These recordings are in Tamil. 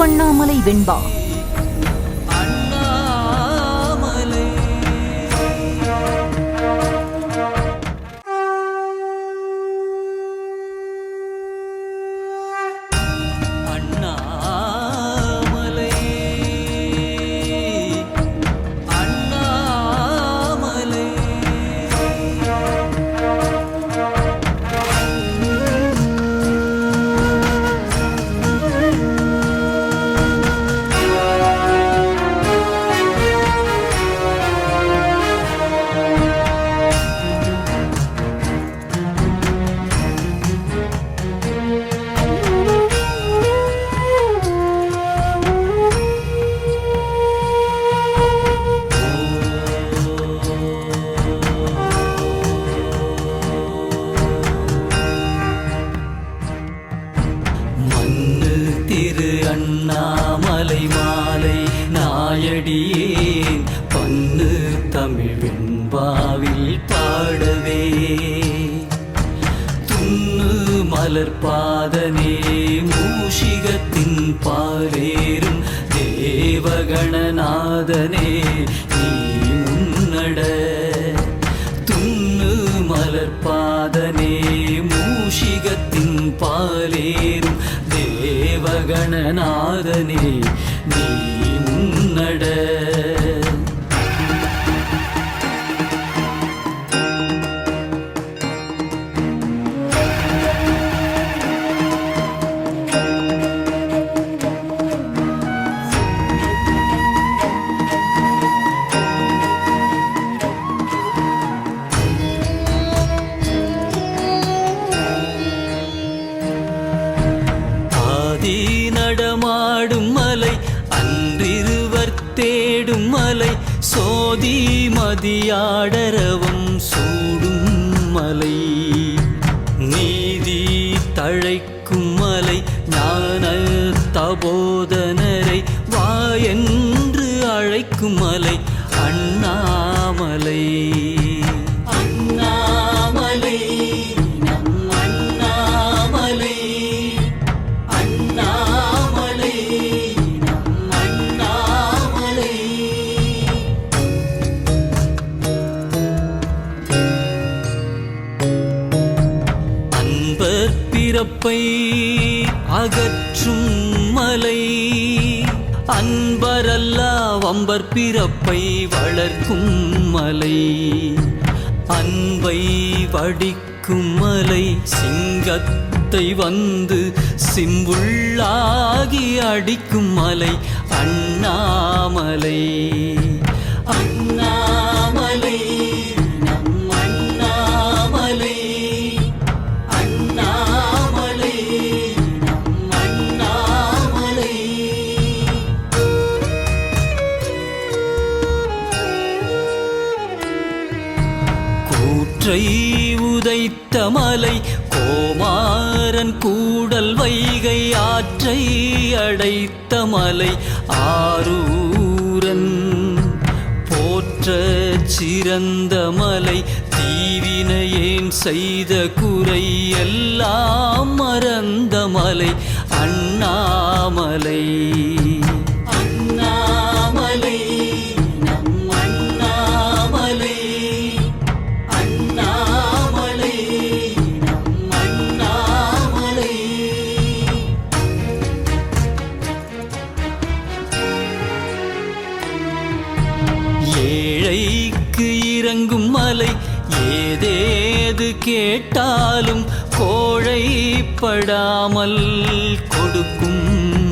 திருவண்ணாமலை வெண்பா. அண்ணாமலை மாலை நாயடியேன் பன்னு தமிழ் வெண்பாவில் பாடவே துண்ணு மலர் பாதனே மூஷிகத்தின் பாலேறும் தேவகணநாதனே நீ முன்னட துண்ணு மலர் பாதனே மூஷிகத்தின் பாலேறும் தேவகணநாதனே நீ முன்னட நடமாடும் மலை அன்றிருவர் தேடும் மலை சோதி மதியாடரவம் சூடும் மலை நீதி தழைக்கும் மலை ஞான தபோதனரை வாயென்று அழைக்கும் மலை அண்ணாமலை. பிறப்பை அகற்றும் மலை அன்பரல்லா வம்பர் பிறப்பை வளர்க்கும் மலை அன்பை வடிக்கும் மலை சிங்கத்தை வந்து சிம்புள்ளாகி அடிக்கும் மலை அண்ணாமலை. அண்ணாமலை உதைத்த மலை கோமாரன் கூடல் வைகை ஆற்றை அடைத்த மலை ஆரூரன் போற்ற சிறந்த மலை தீவினையேன் செய்த குறை எல்லாம் மறந்த மலை அண்ணாமலை. ஏழைக்கு இறங்கும் மலை ஏதேது கேட்டாலும் கோழைப்படாமல் கொடுக்கும்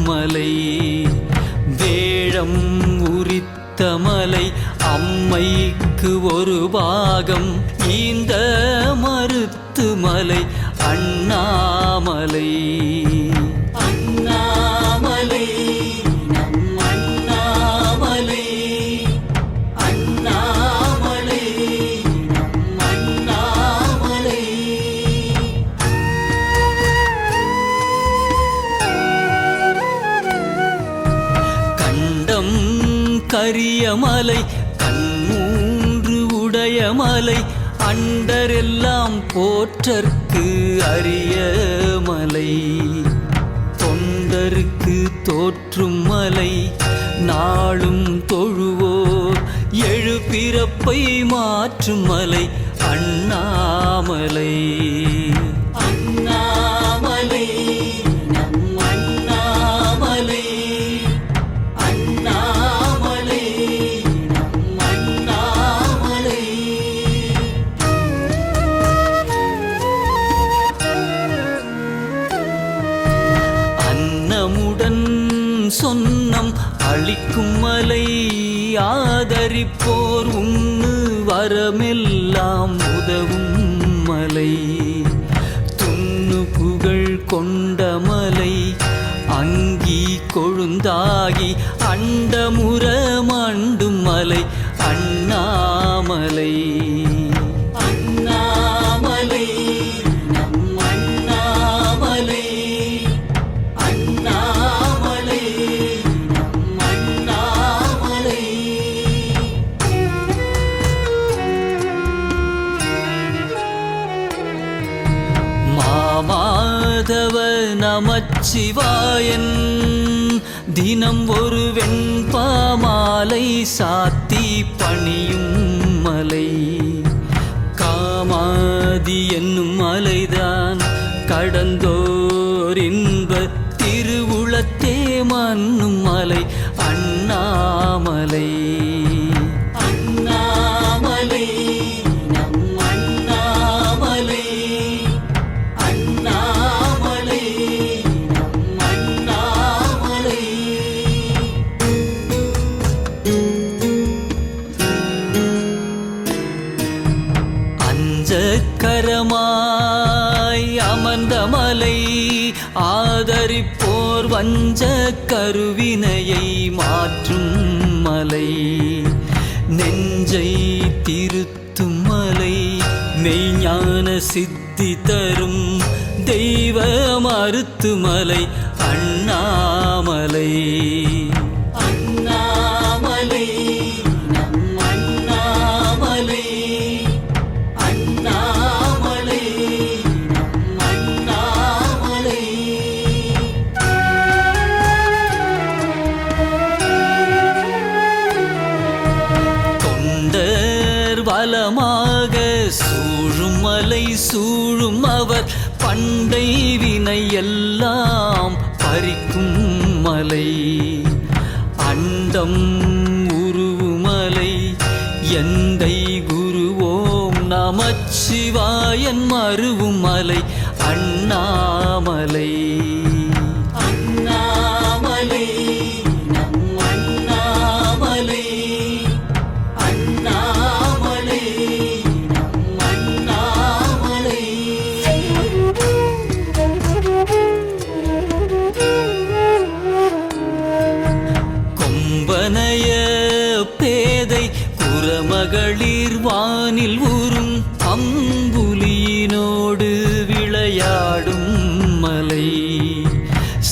மலை வேழம் உரித்த மலை அம்மைக்கு ஒரு பாகம் இந்த மறுத்து மலை அண்ணாமலை. அண்ணாமலை கரிய மலை கண்மூன்று உடைய மலை அண்டரெல்லாம் போற்றற்கு அரிய மலை தொண்டருக்கு தோற்றும் மலை நாளும் தொழுவோர் எழு பிறப்பை மாற்றும் மலை அண்ணாமலை. அண்ணாமலை நம் அண்ணாமலை, அண்ணாமலை நம் அண்ணாமலை. அன்னமுடன் சொன்னம் அளிக்கும் மலை ஆதரிப்போர் உண்ணு வரமெல்லாம் உதவும் மலை. துண்ணு புகழ் கொண்ட மலை அங்கி கொழுந்தாகி அண்டமுற மண்டும் மலை அண்ணாமலை. அண்ணாமலை நம் அண்ணாமலை, அண்ணாமலை நம் அண்ணாமலை. மாமாதவ நமச்சிவாயன் தினம் ஒரு வெண்பாமாலை சாத்தி பணியும் மலை. காமாதி என்னும் மலைதான் கடந்தோர் இன்ப திருவுளத்தே மன்னும் மலை அண்ணாமலை. அண்ணாமலை நம் அண்ணாமலை, அண்ணாமலை நம் அண்ணாமலை. அஞ்சக்கரமாய் அமர்ந்த மலை ஆதரிப்போர் வஞ்ச கருவினையை மாற்றும் மலை. நெஞ்சை திருத்தும் மலை மெய்ஞான சித்தி தரும் தெய்வ மருத்து மலை அண்ணாமலை. அண்ணாமலை நம் அண்ணாமலை, அண்ணாமலை நம் அண்ணாமலை. தொண்டர் வலமாக சூழும் மலை சூழும் அவர் பண்டை வினை எல்லாம் பறிக்கும் மலை அண்டம் உருவுமலை. எந்தை குருவோம் நமச்சிவாயன் மருவும் மலை அண்ணாமலை. அண்ணாமலை நம் அண்ணாமலை, அண்ணாமலை நம் அண்ணாமலை. கொம்பனைய பேதை குறமகளிர் வானில் ஊரும் அம்புலியினோடு விளையாடும் மலை.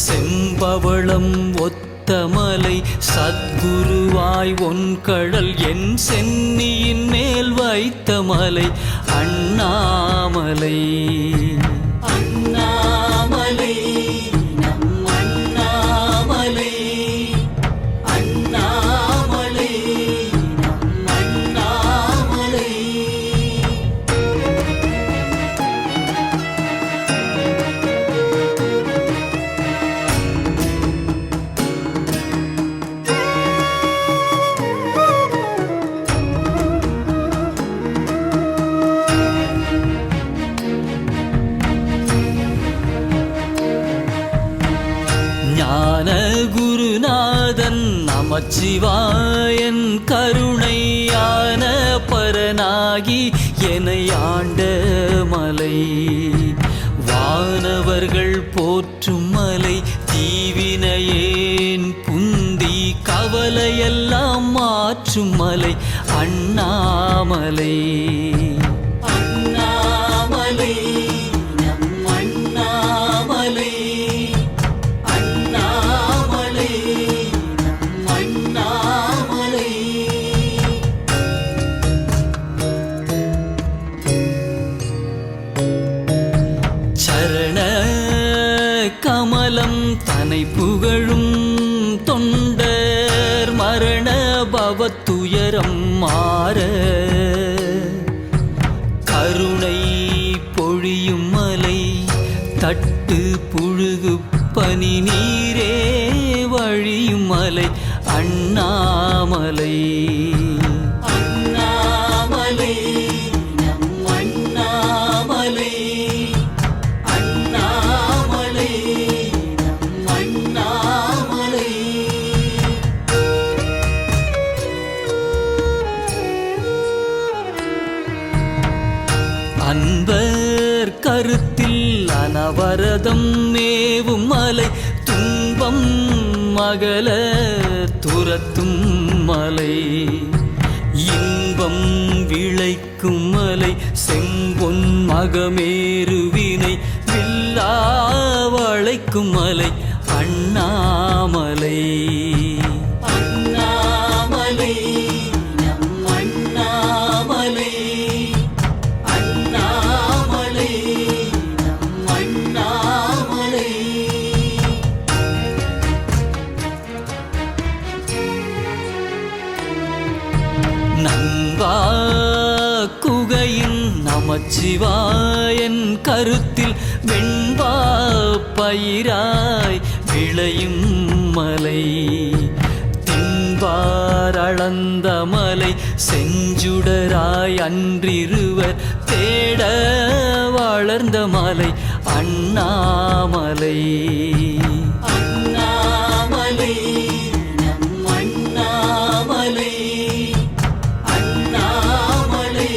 செம்பவளம் ஒத்த மலை சத்குருவாய் ஒன்கடல் என் சென்னியின் மேல் வைத்த மலை அண்ணாமலை. அண்ணாமலை நம் அண்ணாமலை, அண்ணாமலை நம் அண்ணாமலை. ஞான குருநாதன் நமச்சிவாயன் கருணையான பரனாகி என்னை ஆண்ட மலை. வானவர்கள் போற்றும் மலை தீவினையேன் புந்தி கவலையெல்லாம் மாற்றும் மலை அண்ணாமலை. அண்ணாமலை நம் அண்ணாமலை, அண்ணாமலை நம் அண்ணாமலை. சரண கமலம் தனை புகழும் தொண்டர் மரண பவத்துயரம் மாற கருணை பொழியும் மலை தட்டு புழுகு பனி நீரே வழியும் மலை அண்ணாமலை. அண்ணாமலை நம் அண்ணாமலை, அண்ணாமலை நம் அண்ணாமலை. அன்பர் கருத்தில் அனவரதம் மேவும் மலை துன்பம் மகள துரத்தும் மலை இன்பம் விளைக்கும் மலை செம்பொன் மகமேருவினை வில்லா வளைக்கும் மலை அண்ணாமலை. அண்ணாமலை நம் அண்ணாமலை, அண்ணாமலை நம் அண்ணாமலை. நண்பா குகையின் நமச்சிவாயன் கருத்தில் வெண்பா பயிராய் விளையும் மலை தின்பாரளந்த மலை செஞ்சுடராய் அன்றிருவர் தேட வளர்ந்த மலை அண்ணாமலை. அண்ணாமலை நம் அண்ணாமலை, அண்ணாமலை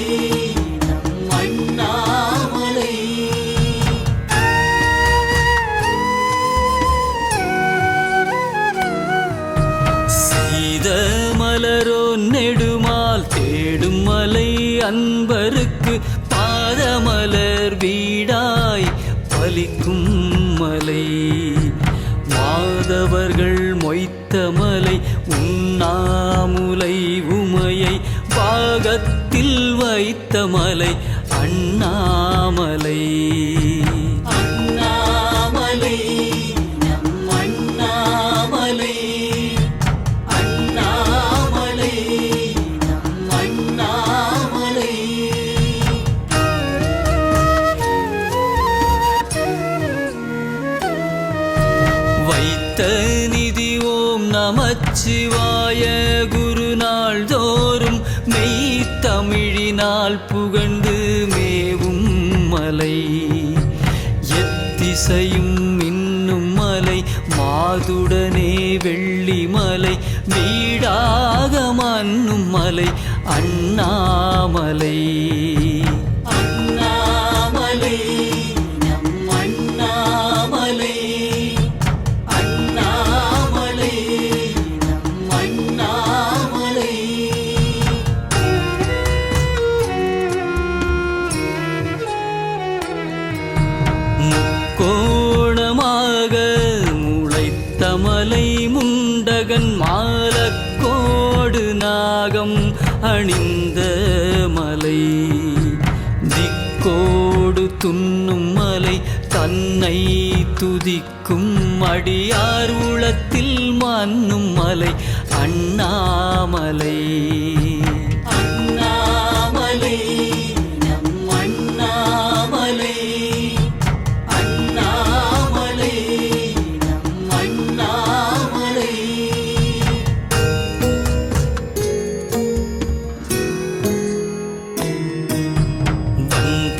நம் அண்ணாமலை. சீத மலரோ நெடுமால் தேடும் மலை அன்பருக்கு பாதமலர் வீடாய் பலிக்கும் மலை மாதவர்கள் மொய்த்த மலை உண்ணாமுலை உமையை பாகத்தில் வைத்த மலை அண்ணாமலை. அண்ணாமலை நம் அண்ணாமலை, அண்ணாமலை நம் அண்ணாமலை. வைத்த நிதி ஓம் நமச்சிவாய குருநாள் தோறும் மெய்த்தமிழினால் புகழ்ந்து மேவும் மலை எத்திசையும் இன்னும் மலை மாதுடனே வெள்ளி மலை வீடாக மன்னும் மலை அண்ணாமலை. அண்ணாமலை நம் அண்ணாமலை, அண்ணாமலை நம் அண்ணாமலை. முக்கோணமாக முளைத்த மலை முண்டகன் மாலக்கோடு நாகம் அணிந்த மலை திக்கோடு துண்ணும் மலை தன்னை துதிக்கும் அடியார் உளத்தில் மன்னும் மலை அண்ணாமலை. அண்ணாமலை நம் அண்ணாமலை, அண்ணாமலை நம் அண்ணாமலை.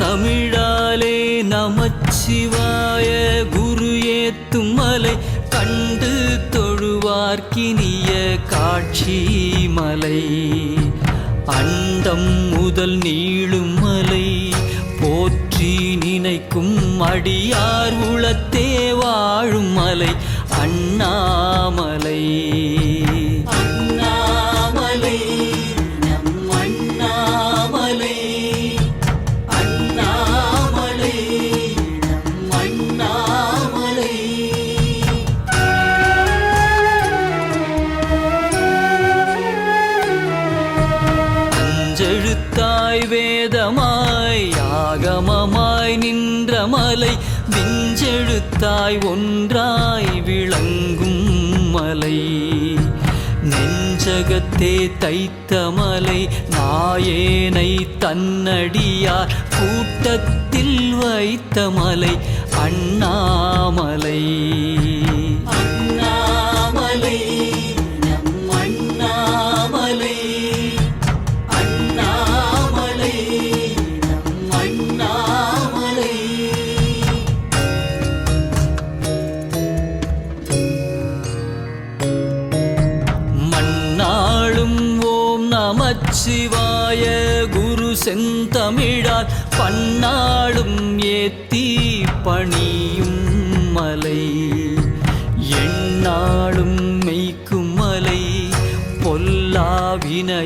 தமிழாலே நமச்சிவாய குரு ஏத்தும் மலை கண்டு தொழுவார்க்கினிய காட்சி மலை அண்டம் முதல் நீளும் மலை போற்றி நினைக்கும் அடியார் உளத்தே வாழும் மலை அண்ணாமலை. அண்ணாமலை நம் அண்ணாமலை, அண்ணாமலை நம் அண்ணாமலை. அஞ்செழுத்தாய் வேதமாய் ஆகமமாய் நின்ற மலை விஞ்செழுத்த தைத்தாய் ஒன்றாய் விளங்கும் மலை. நெஞ்சகத்தே தைத்த மலை நாயேனை தன்னடியார் கூட்டத்தில் வைத்த மலை அண்ணாமலை. அண்ணாமலை நம் அண்ணாமலை, அண்ணாமலை நம் அண்ணாமலை. மண்ணாளும் ஓம் நமச்சிவாய குரு செந்தமிழால் பன்னாளும் ஏத்தி பணியும் மலை. எந்நாளும் மெய்க்கும் மலை பொல்லாவினையேனை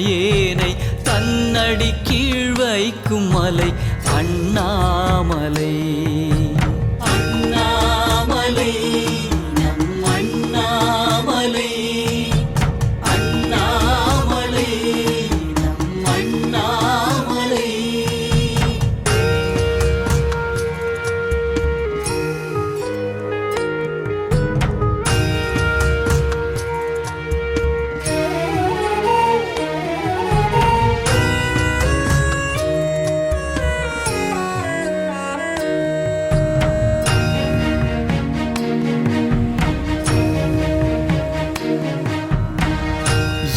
தன்னடி கீழ் வைக்கும் மலை அண்ணாமலை. அண்ணாமலை நம் அண்ணாமலை, அண்ணாமலை நம் அண்ணாமலை.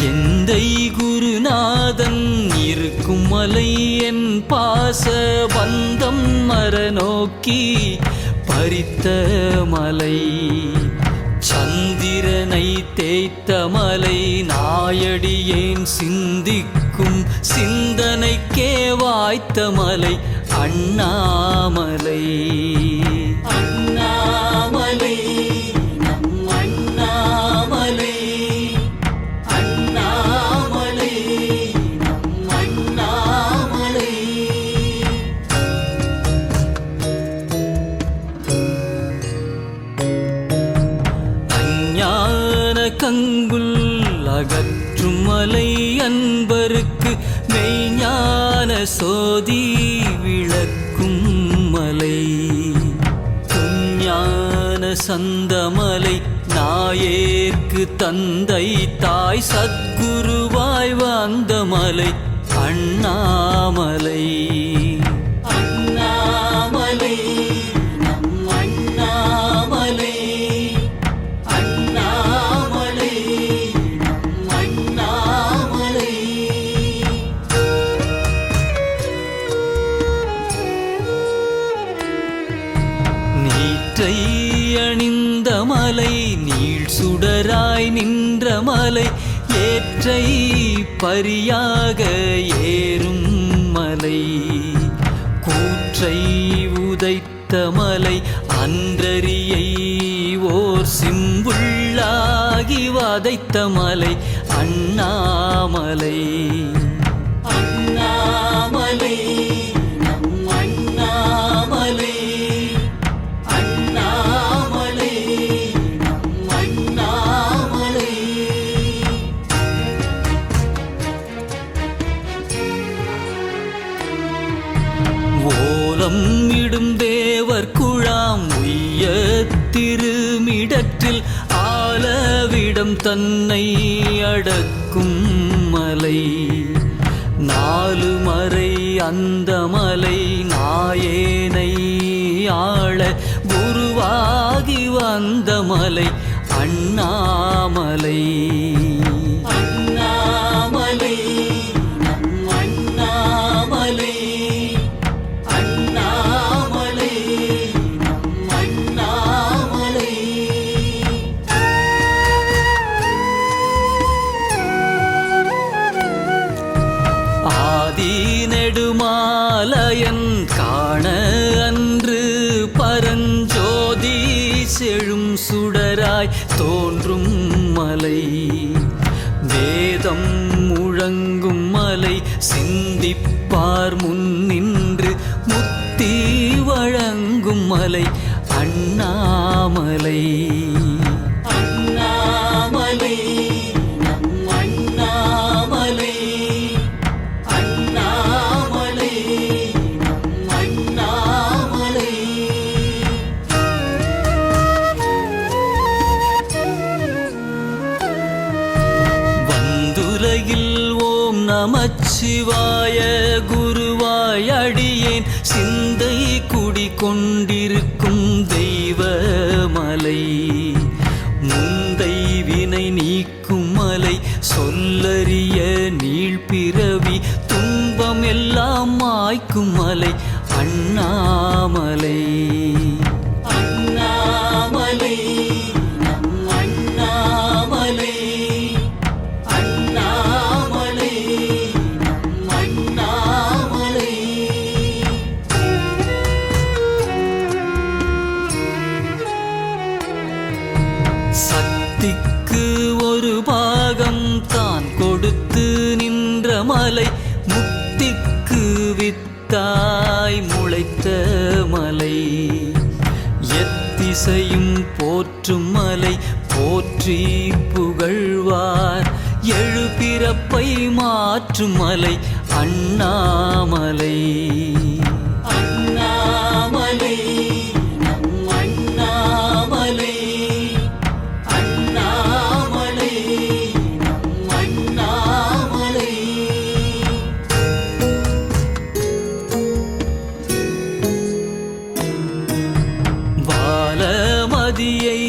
எந்தை குருநாதன் இருக்கும் மலை என் பாச பந்தம் மரநோக்கி பறித்த மலை. சந்திரனை தேய்த்த மலை நாயடியேன் சிந்திக்கும் சிந்தனைக்கே வாய்த்த மலை அண்ணாமலை. அண்ணாமலை நம் அண்ணாமலை, அண்ணாமலை நம் அண்ணாமலை. அஞ்ஞான கங்குல் அகற்றும் மலை அன்பருக்கு மெய்ஞான சோதி விளக்கும் மலை. துஞ்ஞான சந்தமலை நாயேற்கு தந்தை தாய் சத்குருவாய் வந்த மலை அண்ணாமலை. அண்ணாமலை நம் அண்ணாமலை, அண்ணாமலை நம் அண்ணாமலை. நீற்றை அணிந்த மலை நீள் சுடராய் நின்ற மலை ஏற்றை பரியாக ஏறும் மலை. கூற்றை உதைத்த மலை அன்றரியை ஓர் சிம்புள்ளாகி வதைத்த மலை அண்ணாமலை. அண்ணாமலை நம் அண்ணாமலை, அண்ணாமலை நம் அண்ணாமலை. ஓலம் இடும் தேவர் குழாம் உய்ய திருமிடற்றில் ஆலவிடம் தன்னை அடக்கும் மலை. நாலு மறை அந்த மலை நாயேனை ஆள குருவாகி வந்த மலை அண்ணாமலை. அண்ணாமலை நம் அண்ணாமலை, அண்ணாமலை நம் அண்ணாமலை. ஆதி நெடுமாலயன் காண அன்று பரஞ்சோதி செழும் சுடராய் தோன்றும் மலை. வேதம் முழங்கும் மலை சிந்திப்பார் முன்னின்று முத்தி வழங்கும் மலை அண்ணாமலை. அண்ணாமலை நம் அண்ணாமலை, அண்ணாமலை நம் அண்ணாமலை. நமச்சிவாய குருவாய் அடியேன் சிந்தை குடிகொண்டிருக்கும் தெய்வமலை முந்தை வினை நீக்கும் மலை சொல்லறிய நீழ்பிறவி துன்பம் எல்லாம் மாய்க்கும் மலை அண்ணாமலை அண்ணாமலை நம் அண்ணாமலை அண்ணாமலை நம் அண்ணாமலை சக்திக்கு ஒரு பாகம் தான் கொடுத்து நின்ற மலை முக்திக்கு வித்தாய் முளைத்த மலை எத்திசையும் போற்றும் மலை போற்றி புகழ்வார் எழுபிறப்பை மாற்றும் மலை அண்ணாமலை அண்ணாமலை நம் அண்ணாமலை அண்ணாமலை நம் அண்ணாமலை பாலமதியை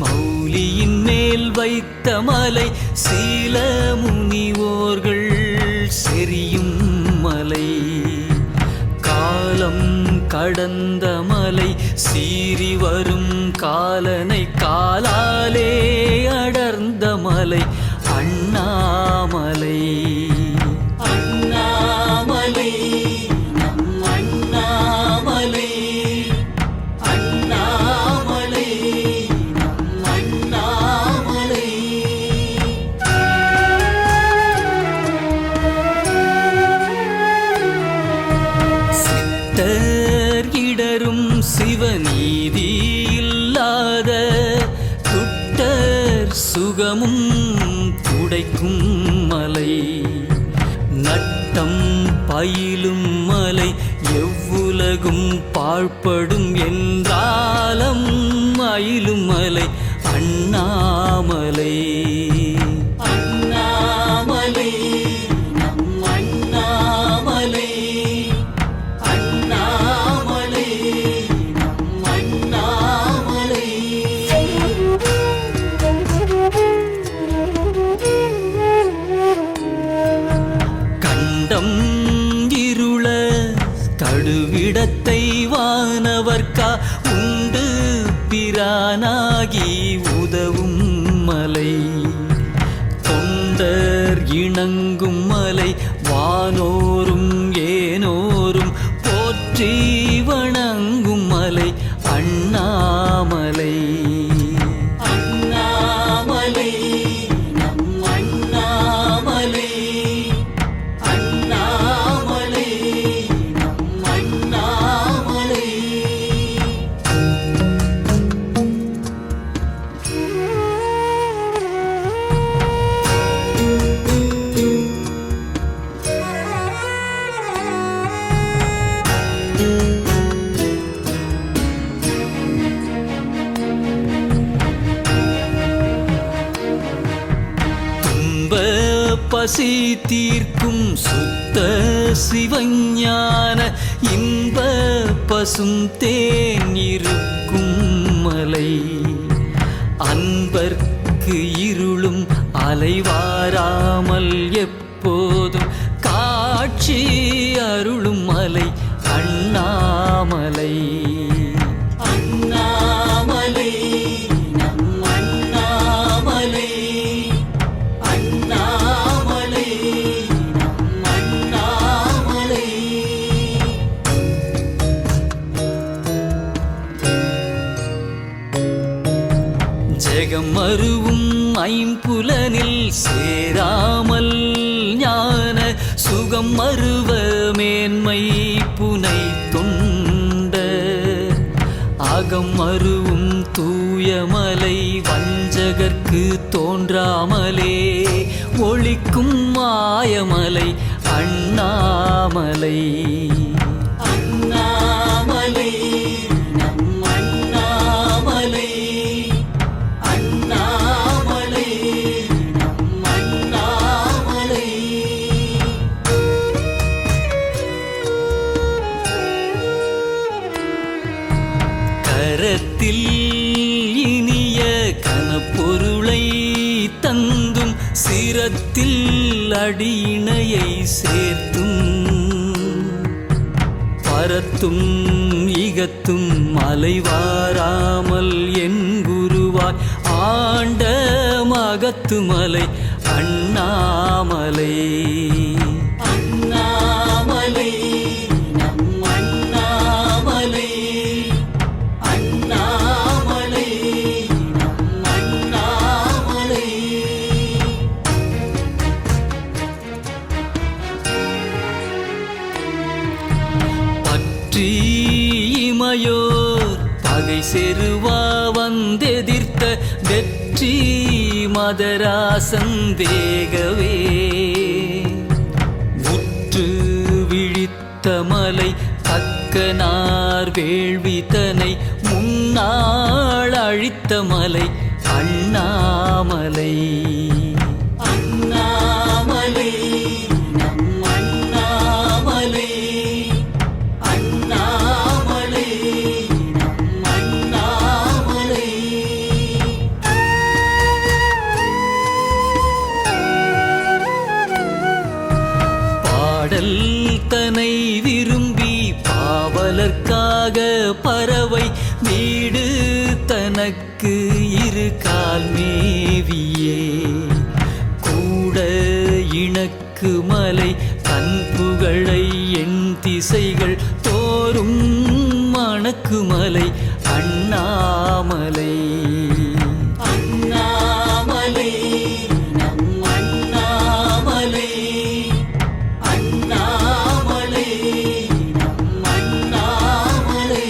மௌலியின் மேல் வைத்த மலை சீல முனிவோர்கள் செறியும் மலை காலம் கடந்த மலை சீறி வரும் காலனை காலாலே அடர்ந்த மலை அண்ணாமலை அண்ணாமலை நம் அண்ணாமலை அண்ணாமலை நம் அண்ணாமலை சித்தர் இடரும் சிவநீதி இல்லாத துட்டர் சுகமும் துடைக்கும் மலை நட்டம் பயிலும் மலை எவ்வுலகும் பாழ்படும் என்றாலும் அயிலும் மலை அண்ணாமலை அண்ணாமலை நம் அண்ணாமலை அண்ணாமலை நம் அண்ணாமலை கண்டம் இருள கடுவிடத்தை வானவர்க்கா உண்டு பிரானாகி உதவும் மலை தொண்டர் இணங்கும் மலை வானோரும் ஏனோரும் போற்றி வணங்கும் மலை அண்ணாமலை அண்ணாமலை நம் அண்ணாமலை அண்ணாமலை நம் அண்ணாமலை துன்ப பசி தீர்க்கும் சுத்த சிவஞான இன்ப பசும் தேன் இருக்கும் மலை அன்பர்க்கு இருளும் அலைவாராமல் எப்போதும் காட்சி அருளும் மலை அண்ணாமலை அண்ணாமலை நம் அண்ணாமலை அண்ணாமலை நம் அண்ணாமலை ஜெகம் மருவும் ஐம்புலனில் சேராமல் ஞான சுகம் மருவ மேன்மை புனை தொண்ட அகம் மருவும் தூயமலை வஞ்சகர்க்கு தோன்றாமலே ஒளிக்கும் மாயமலை அண்ணாமலை அண்ணாமலை நம் அண்ணாமலை அண்ணாமலை நம் அண்ணாமலை கரத்தில் இனிய கனப்பொருளை தந்தும் சிரத்தில் அடியினையை சேர்த்தும் பரத்தும் இகத்தும் மலைவாராமல் என் குருவாய் ஆண்ட மகத்து மலை அண்ணாமலை. அண்ணாமலை நம் அண்ணாமலை, அண்ணாமலை நம் அண்ணாமலை. பற்றி இமையோர் பகை செருவா வந்தெதிர்த்த வெற்றி மதராசன் வேகவே உற்று விழித்த மலை தக்கனார் வேள்வித்தனை முன்னாள் அழித்த மலை அண்ணாமலை. அண்ணாமலை நம் அண்ணாமலை, அண்ணாமலை நம் அண்ணாமலை. பாடல் தனை விரும்பி பாவலர்க்காக பறவை வீடு தனக்கு இரு கால் மேவியே கூட இணக்கு மலை தன் புகழை என் திசைகள் தோறும் மணக்கு மலை அண்ணாமலை. அண்ணாமலை நம் அண்ணாமலை, அண்ணாமலை நம் அண்ணாமலை.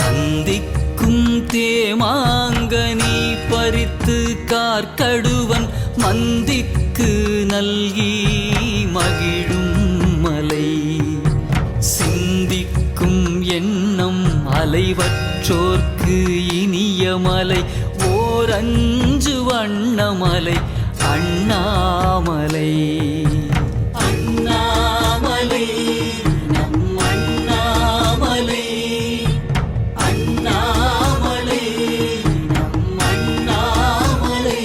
கந்திக்கும் தேமாங்கனி பறித்து கார்கடுவன் மந்திக்கு நல்கி மகிழும் மலை சிந்திக்கும் எண்ணம் அலைவற்றோர்க்கு இனிய மலை ஓரஞ்சு வண்ணமலை அண்ணாமலை. அண்ணாமலை நம் அண்ணாமலை, அண்ணாமலை நம் அண்ணாமலை.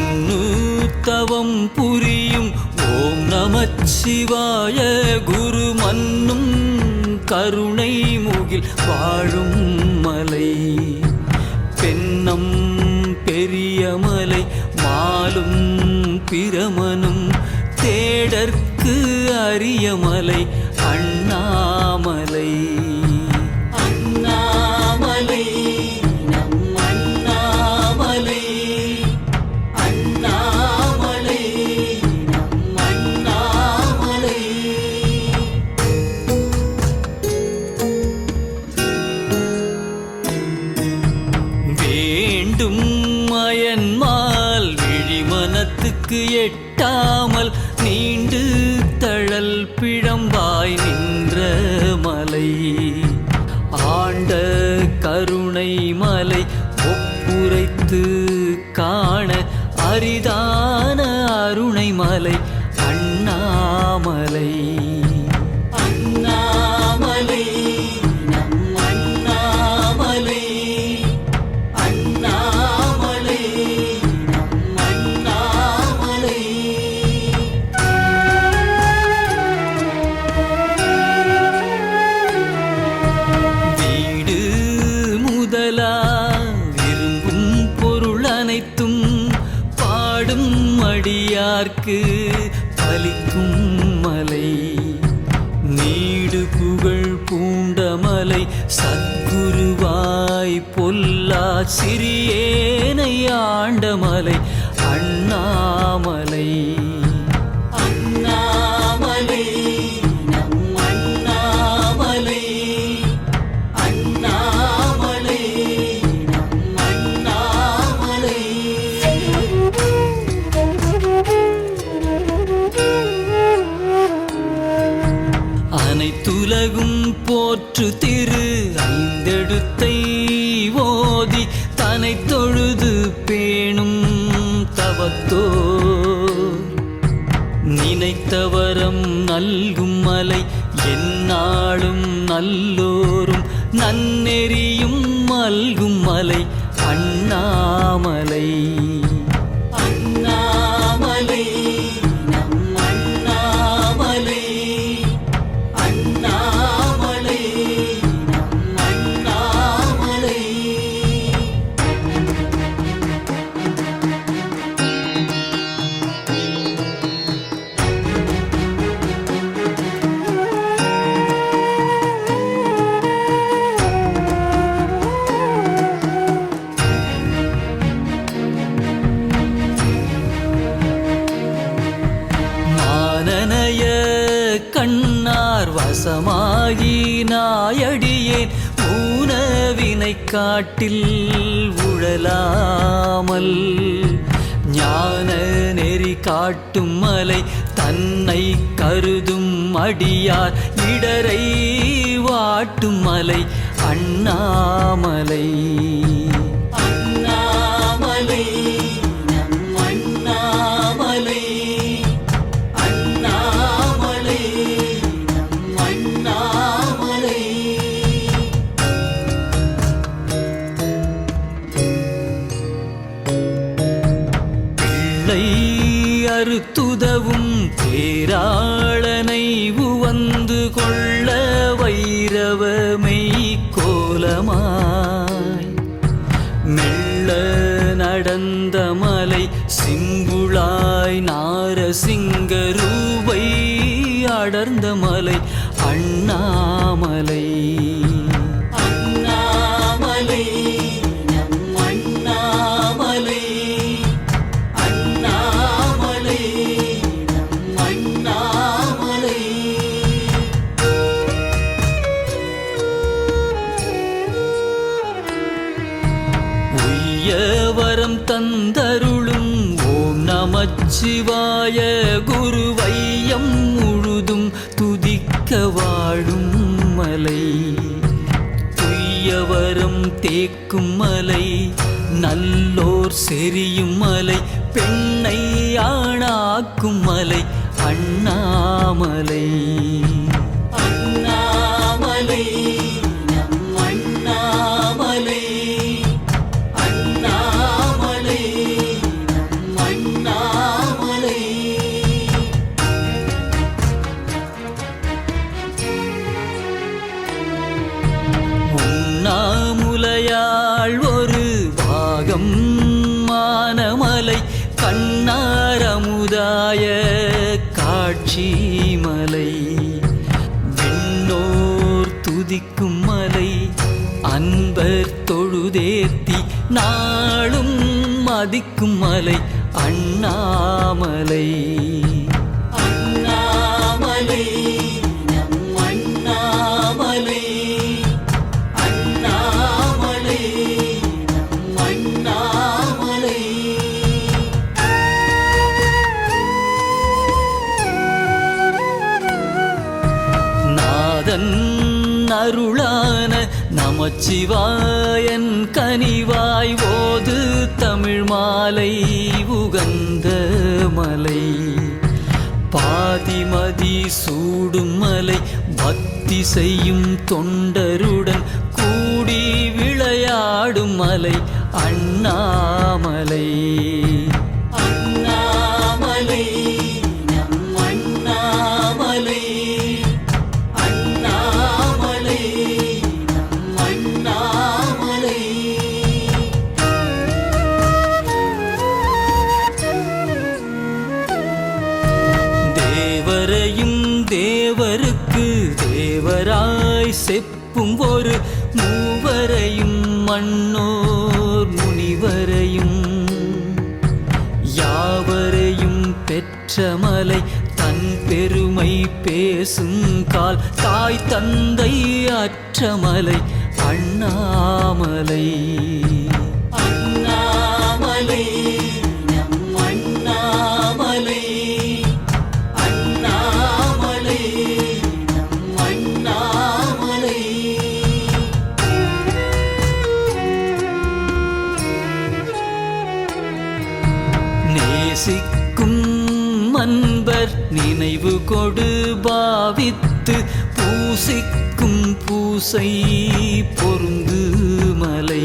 உன்னுத்தவம் புரியும் ஓம் நமச்சிவாய குரு மன்னும் கருணை முகில் வாழும் மலை பெண்ணம் பெரிய மலை மாலும் பிரமனும் தேடற்கு அரிய மலை அண்ணாமலை. அண்ணாமலை நம் அண்ணாமலை, அண்ணாமலை நம் அண்ணாமலை. வேண்டும் மயன்மால் விழிமனத்துக்கு எட்டாமல் நீண்டு தழல் பிழம்பாய் நின்ற மலை ஆண்ட கருணை மலை ஒப்புரைத்து காண அரிதான அருணை மலை அண்ணாமலை. அண்ணாமலை நம் அண்ணாமலை, அண்ணாமலை நம் அண்ணாமலை. வீடு முதலா விரும்பும் பொருள் அனைத்தும் பாடும் அடியார்க்கு பலிக்கும் மலை நீடு புகழ் பூண்டமலை சத்குருவாய் பொல்லா சிறியேனை ஆண்டமலை அண்ணாமலை. அண்ணாமலை நம் அண்ணாமலை, அண்ணாமலை நம் அண்ணாமலை. அனைத்துலகும் போற்று திரு ஐந்தெழுத்தை ஓதி தனைத்து தொழுது பேணும் தவத்தோ நினைத்தவரம் நல்கும் மலை எந்நாளும் நல்லோரும் நன்னெறியும் மல்கும் மலை அண்ணாமலை. அண்ணாமலை நம் அண்ணாமலை, அண்ணாமலை நம் அண்ணாமலை. கண்ணார் வசமாகி நாயடியேன் ஊனவினை காட்டில் உழலாமல் ஞான நெறி காட்டும் மலை தன்னை கருதும் அடியார் இடரை வாட்டும் மலை அண்ணாமலை. அண்ணாமலை நம் அண்ணாமலை, அண்ணாமலை நம் அண்ணாமலை. பிள்ளை அறுத்துதவும் பேராளனை உவந்து கொள்ள வைரவமை கோலமாய் மெல்ல நடந்த மலை சிங்குளாய் நாரசிங்க ரூபை அடர்ந்த மலை அண்ணாமலை. அண்ணாமலை நம் அண்ணாமலை, அண்ணாமலை நம் அண்ணாமலை. உய்யவரம் தந்தருளும் ஓம் நமச்சிவாய குருவையம் முழுதும் துதிக்க வாழும் மலை துய்யவரம் தேக்கும் மலை நல்லோர் செறியும் மலை பெண்ணை ஆணாக்கும் மலை அண்ணாமலை. அண்ணாமலை நம் அண்ணாமலை, அண்ணாமலை நம் அண்ணாமலை. உண்ணாமுலையாள் ஒரு பாகம் மானமலை கண்ணாரமுதாய காட்சி மலை விண்ணோர் துதிக்கும் மலை அன்பர் தொழுதேத்தி நாளும் மதிக்கும் மலை அண்ணாமலை. அண்ணாமலை நம் அண்ணாமலை, அண்ணாமலை நம் அண்ணாமலை. நாதன் அருளான நமச்சிவாயன் கனிவாய் ஓது தமிழ் மாலை உகந்த மலை பாதிமதி சூடும் மலை பக்தி செய்யும் தொண்டருடன் கூடி விளையாடும் மலை அண்ணாமலை. அண்ணாமலை நம் அண்ணாமலை, அண்ணாமலை நம் அண்ணாமலை. தேவரையும் தேவருக்கு தேவராய் செப்பும் ஒரு மூவரையும் மண்ணோர் முனிவரையும் யாவரையும் பெற்ற மலை தன் பெருமை பேசும் கால் தாய் தந்தை அற்ற மலை அண்ணாமலை. அண்ணாமலை நம் அண்ணாமலை, அண்ணாமலை நம் அண்ணாமலை. நேசிக்கும் அன்பர் நினைவு கொடு பாவித்து பூசிக்கும் பூசை பொருந்து மலை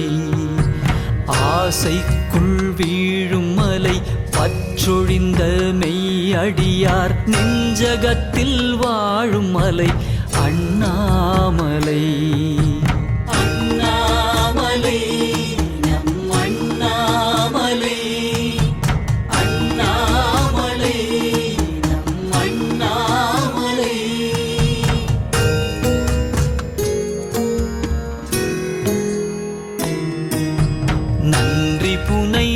ஆசைக்குள் வீழும் மலை பற்றொழிந்த மெய்யடியார் நெஞ்சகத்தில் வாழும் மலை அண்ணாமலை அண்ணாமலை நம் அண்ணாமலை அண்ணாமலை நம் அண்ணாமலை நன்றி புனை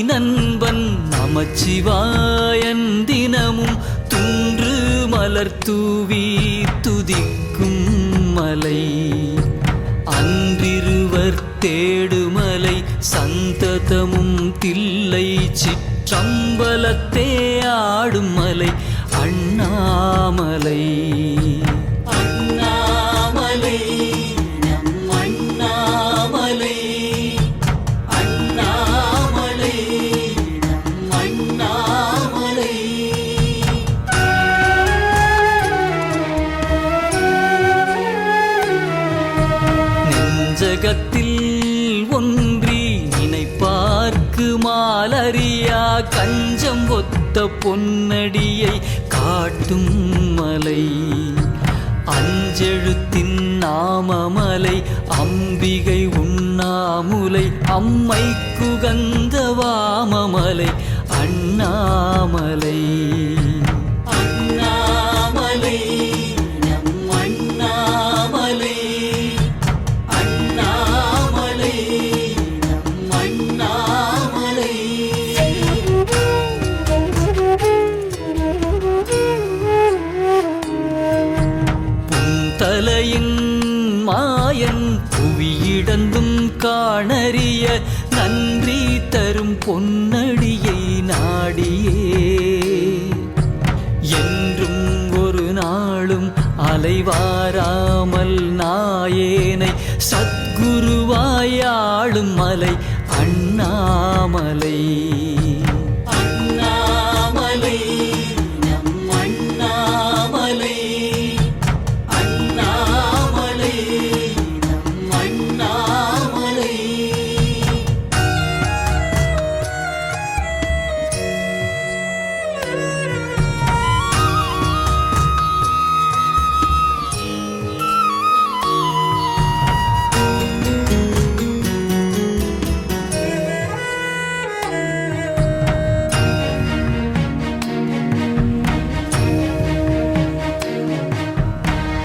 நண்பன் நமச்சிவாயன் தினமும் துன்று மலர் தூவி துதிக்கும் மலை அன்றிருவர் தேடுமலை சந்ததமும் தில்லை சிற்றம்பலத்தே ஆடும் மலை அண்ணாமலை அண்ணாமலை நம் அண்ணாமலை அண்ணாமலை நம் அண்ணாமலை நெஞ்சகத்தில் ஒன்றி நினைப்பார்க்கு மாலறியா கஞ்சம் ஒத்த பொன்னடியை காட்டும் மலை அஞ்செழுத்தின் நாமமலை அம்பிகை உண்ணாமுலை அம்மை குகந்த வாமமலை அண்ணாமலை அண்ணாமலை நம் அண்ணாமலை அண்ணாமலை நம் அண்ணாமலை புந்தலையின் மாயன் புவியிடந்தும் காணறிய நன்றி தரும் பொன்னடியை நாடியே என்றும் ஒரு நாளும் அலைவாராமல் நாயேனை சத்குருவாயாளும் மலை அண்ணாமலை அண்ணாமலை நம் அண்ணாமலை அண்ணாமலை நம் அண்ணாமலை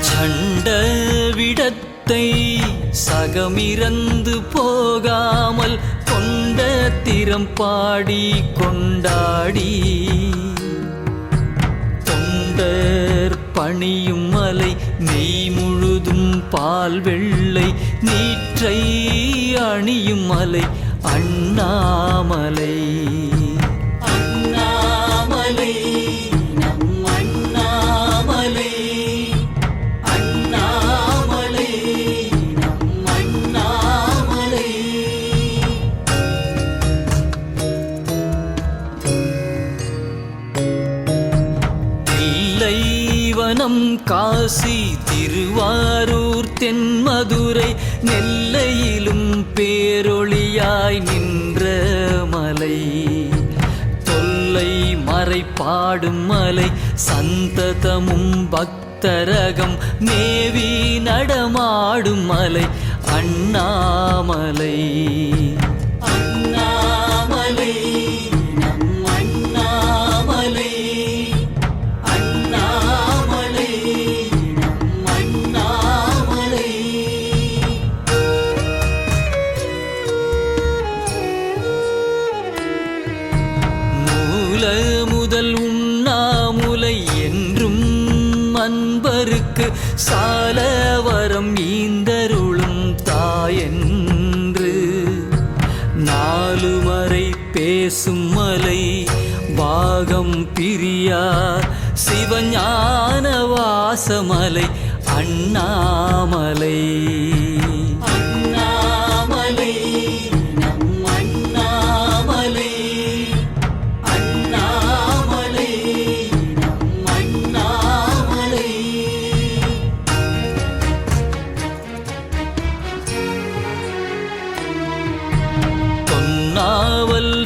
சண்ட விடத்தை சகமிறந்து போகாமல் கொண்ட திறம் பாடி கொண்டாடி தொண்டர் பணியும் மலை நெய் முழுதும் பால் வெள்ளை நீற்றை அணியும் மலை அண்ணாமலை அண்ணாமலை நம் அண்ணாமலை அண்ணாமலை நம் அண்ணாமலை தில்லைவனம் காசி திருவாரூர் தென்மதுரை நெல்லையிலும் பேரொளியாய் நின்ற மலை தொல்லை மறை பாடும் மலை சந்ததமும் பக்தரகம் மேவி நடமாடும் மலை அண்ணாமலை அண்ணாமலை நம் அண்ணாமலை அண்ணாமலை நம் அண்ணாமலை மூல முதல் உண்ணாமுலை என்றும் அன்பருக்கு சாலவரம் ஈந்தருளும் தாயென்று நாலுமறை பேசும் மலை பாகம் பிரியார் சிவஞான வாசமலை அண்ணாமலை அண்ணாமலை நம் அண்ணாமலை அண்ணாமலை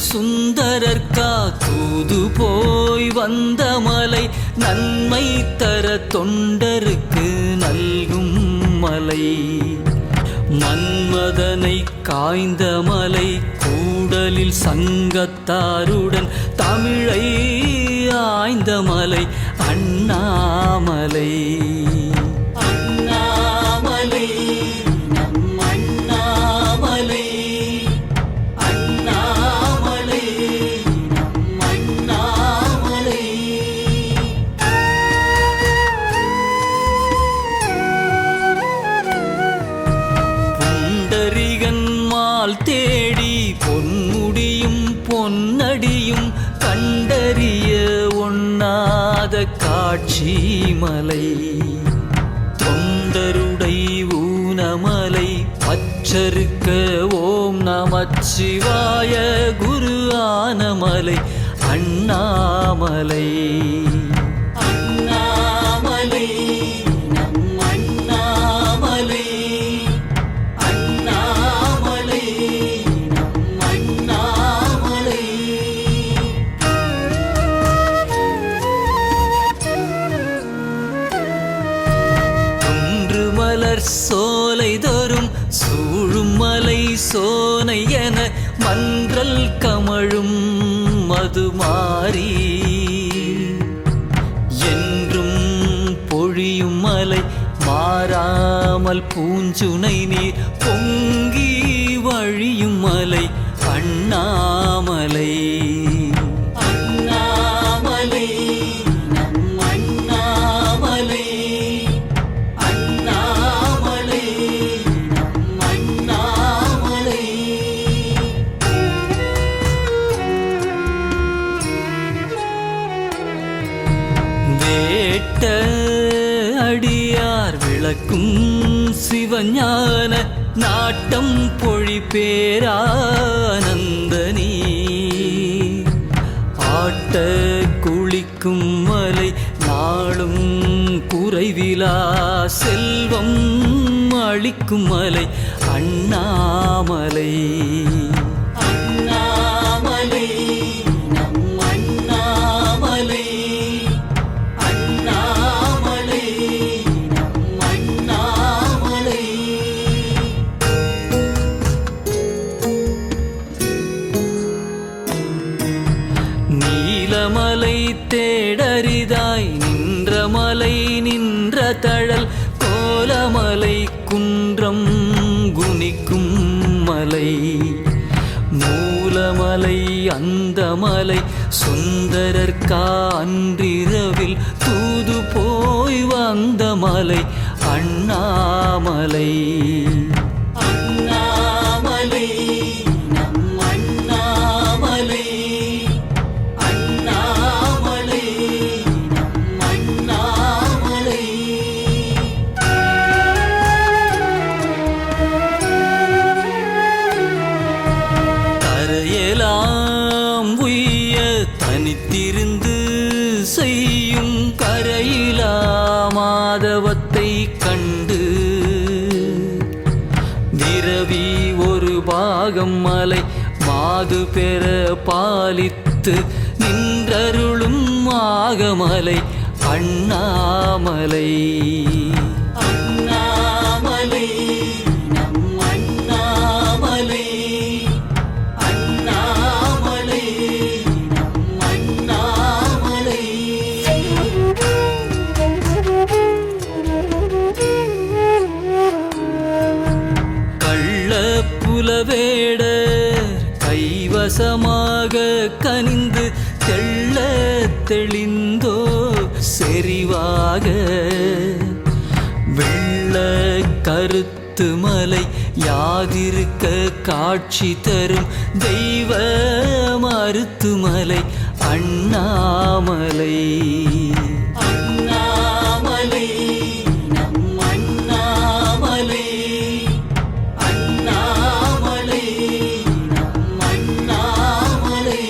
சுந்தரர்க்கா தூது போய் வந்த மலை நன்மை தர தொண்டருக்கு நல்கும் மலை மன்மதனை காய்ந்த மலை கூடலில் சங்கத்தாருடன் தமிழை ஆய்ந்த மலை அண்ணாமலை அண்ணாமலை நம் அண்ணாமலை அண்ணாமலை நம் அண்ணாமலை புண்டரிகன் மால் தேடி பொன்முடியும் பொன்னடியும் கண்டறிய ஒண்ணாத காட்சி மலை தொண்டருடை ஊனமலை பச்சருக்க ஓம் நமச்சிவாய குரு ஆனமலை அண்ணாமலை அண்ணாமலை நம் அண்ணாமலை அண்ணாமலை நம் அண்ணாமலை மலர் சோலை தோறும் சூழும் மலை சோனை என மன்றல் கமழும் மதுமாரி என்றும் பொழியும் மலை மாறாமல் பூஞ்சுனை நீர் பொங்கி வழியும் மலை அண்ணாமலை அண்ணாமலை நம் அண்ணாமலை அண்ணாமலை நம் அண்ணாமலை வேட்ட அடியார் விளக்கும் சிவஞான நாட்டம் பொழி பேரானந்தனி ஆட்ட குளிக்கும் மலை நாளும் குறைவிலா செல்வம் அளிக்கும் மலை அண்ணாமலை அண்ணாமலை நம் அண்ணாமலை அண்ணாமலை நம் அண்ணாமலை நீலமலை தேடரிதாய் நின்ற மலை நின்ற தழல் கோலமலை குன்றம் குனிக்கும் மலை மூலமலை அந்த மலை சுந்தரர்க்கா அன்றிரவில் தூது போய் வந்த மலை அண்ணாமலை அண்ணாமலை நம் அண்ணாமலை அண்ணாமலை நம் அண்ணாமலை கரையெல்லாம் உய்ய தனித்திருந்து செய்யும் கரையிலா மாதவத்தை கண்டு விரவி ஒரு பாகம் மலை மாது பெற பாலித்து நின்றருளும் ஆகமலை அண்ணாமலை அண்ணாமலை நம் அண்ணாமலை அண்ணாமலை நம் அண்ணாமலை கள்ளப்புலவேடர் கைவசமாக கனிந்து தெள்ள தெளிந்தோ செறிவாக வெள்ள கருத்து மலை யாதிருக்க காட்சி தரும் தெய்வ மருத்துமலை அண்ணாமலை அண்ணாமலை நம் அண்ணாமலை அண்ணாமலை நம் அண்ணாமலை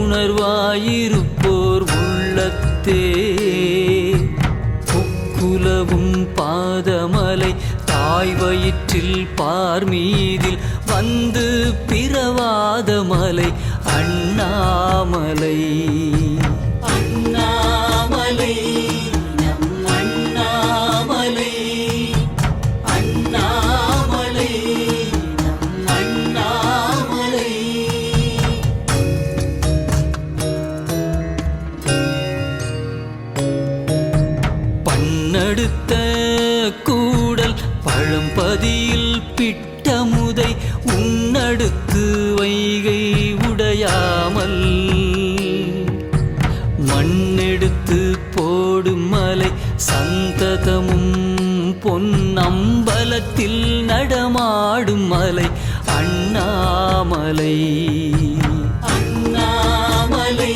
உணர்வாயிருப்போர் உள்ளத்தே புக்குலவும் பாதமலை தாய் வயிற்றில் பார்மீதில் வந்து பிறவாத மலை அண்ணாமலை. அண்ணாமலை நம் அண்ணாமலை, அண்ணாமலை நம் அண்ணாமலை. பண்ணெடுத்த கூடல் பழம்பதியில் பிட்டமுதை உன்னடுத்து வைகை உடையாமல் மண்ணெடுத்து போடும் மலை சந்ததமும் பொன்னம்பலத்தில் நடமாடும் மலை அண்ணாமலை. அண்ணாமலை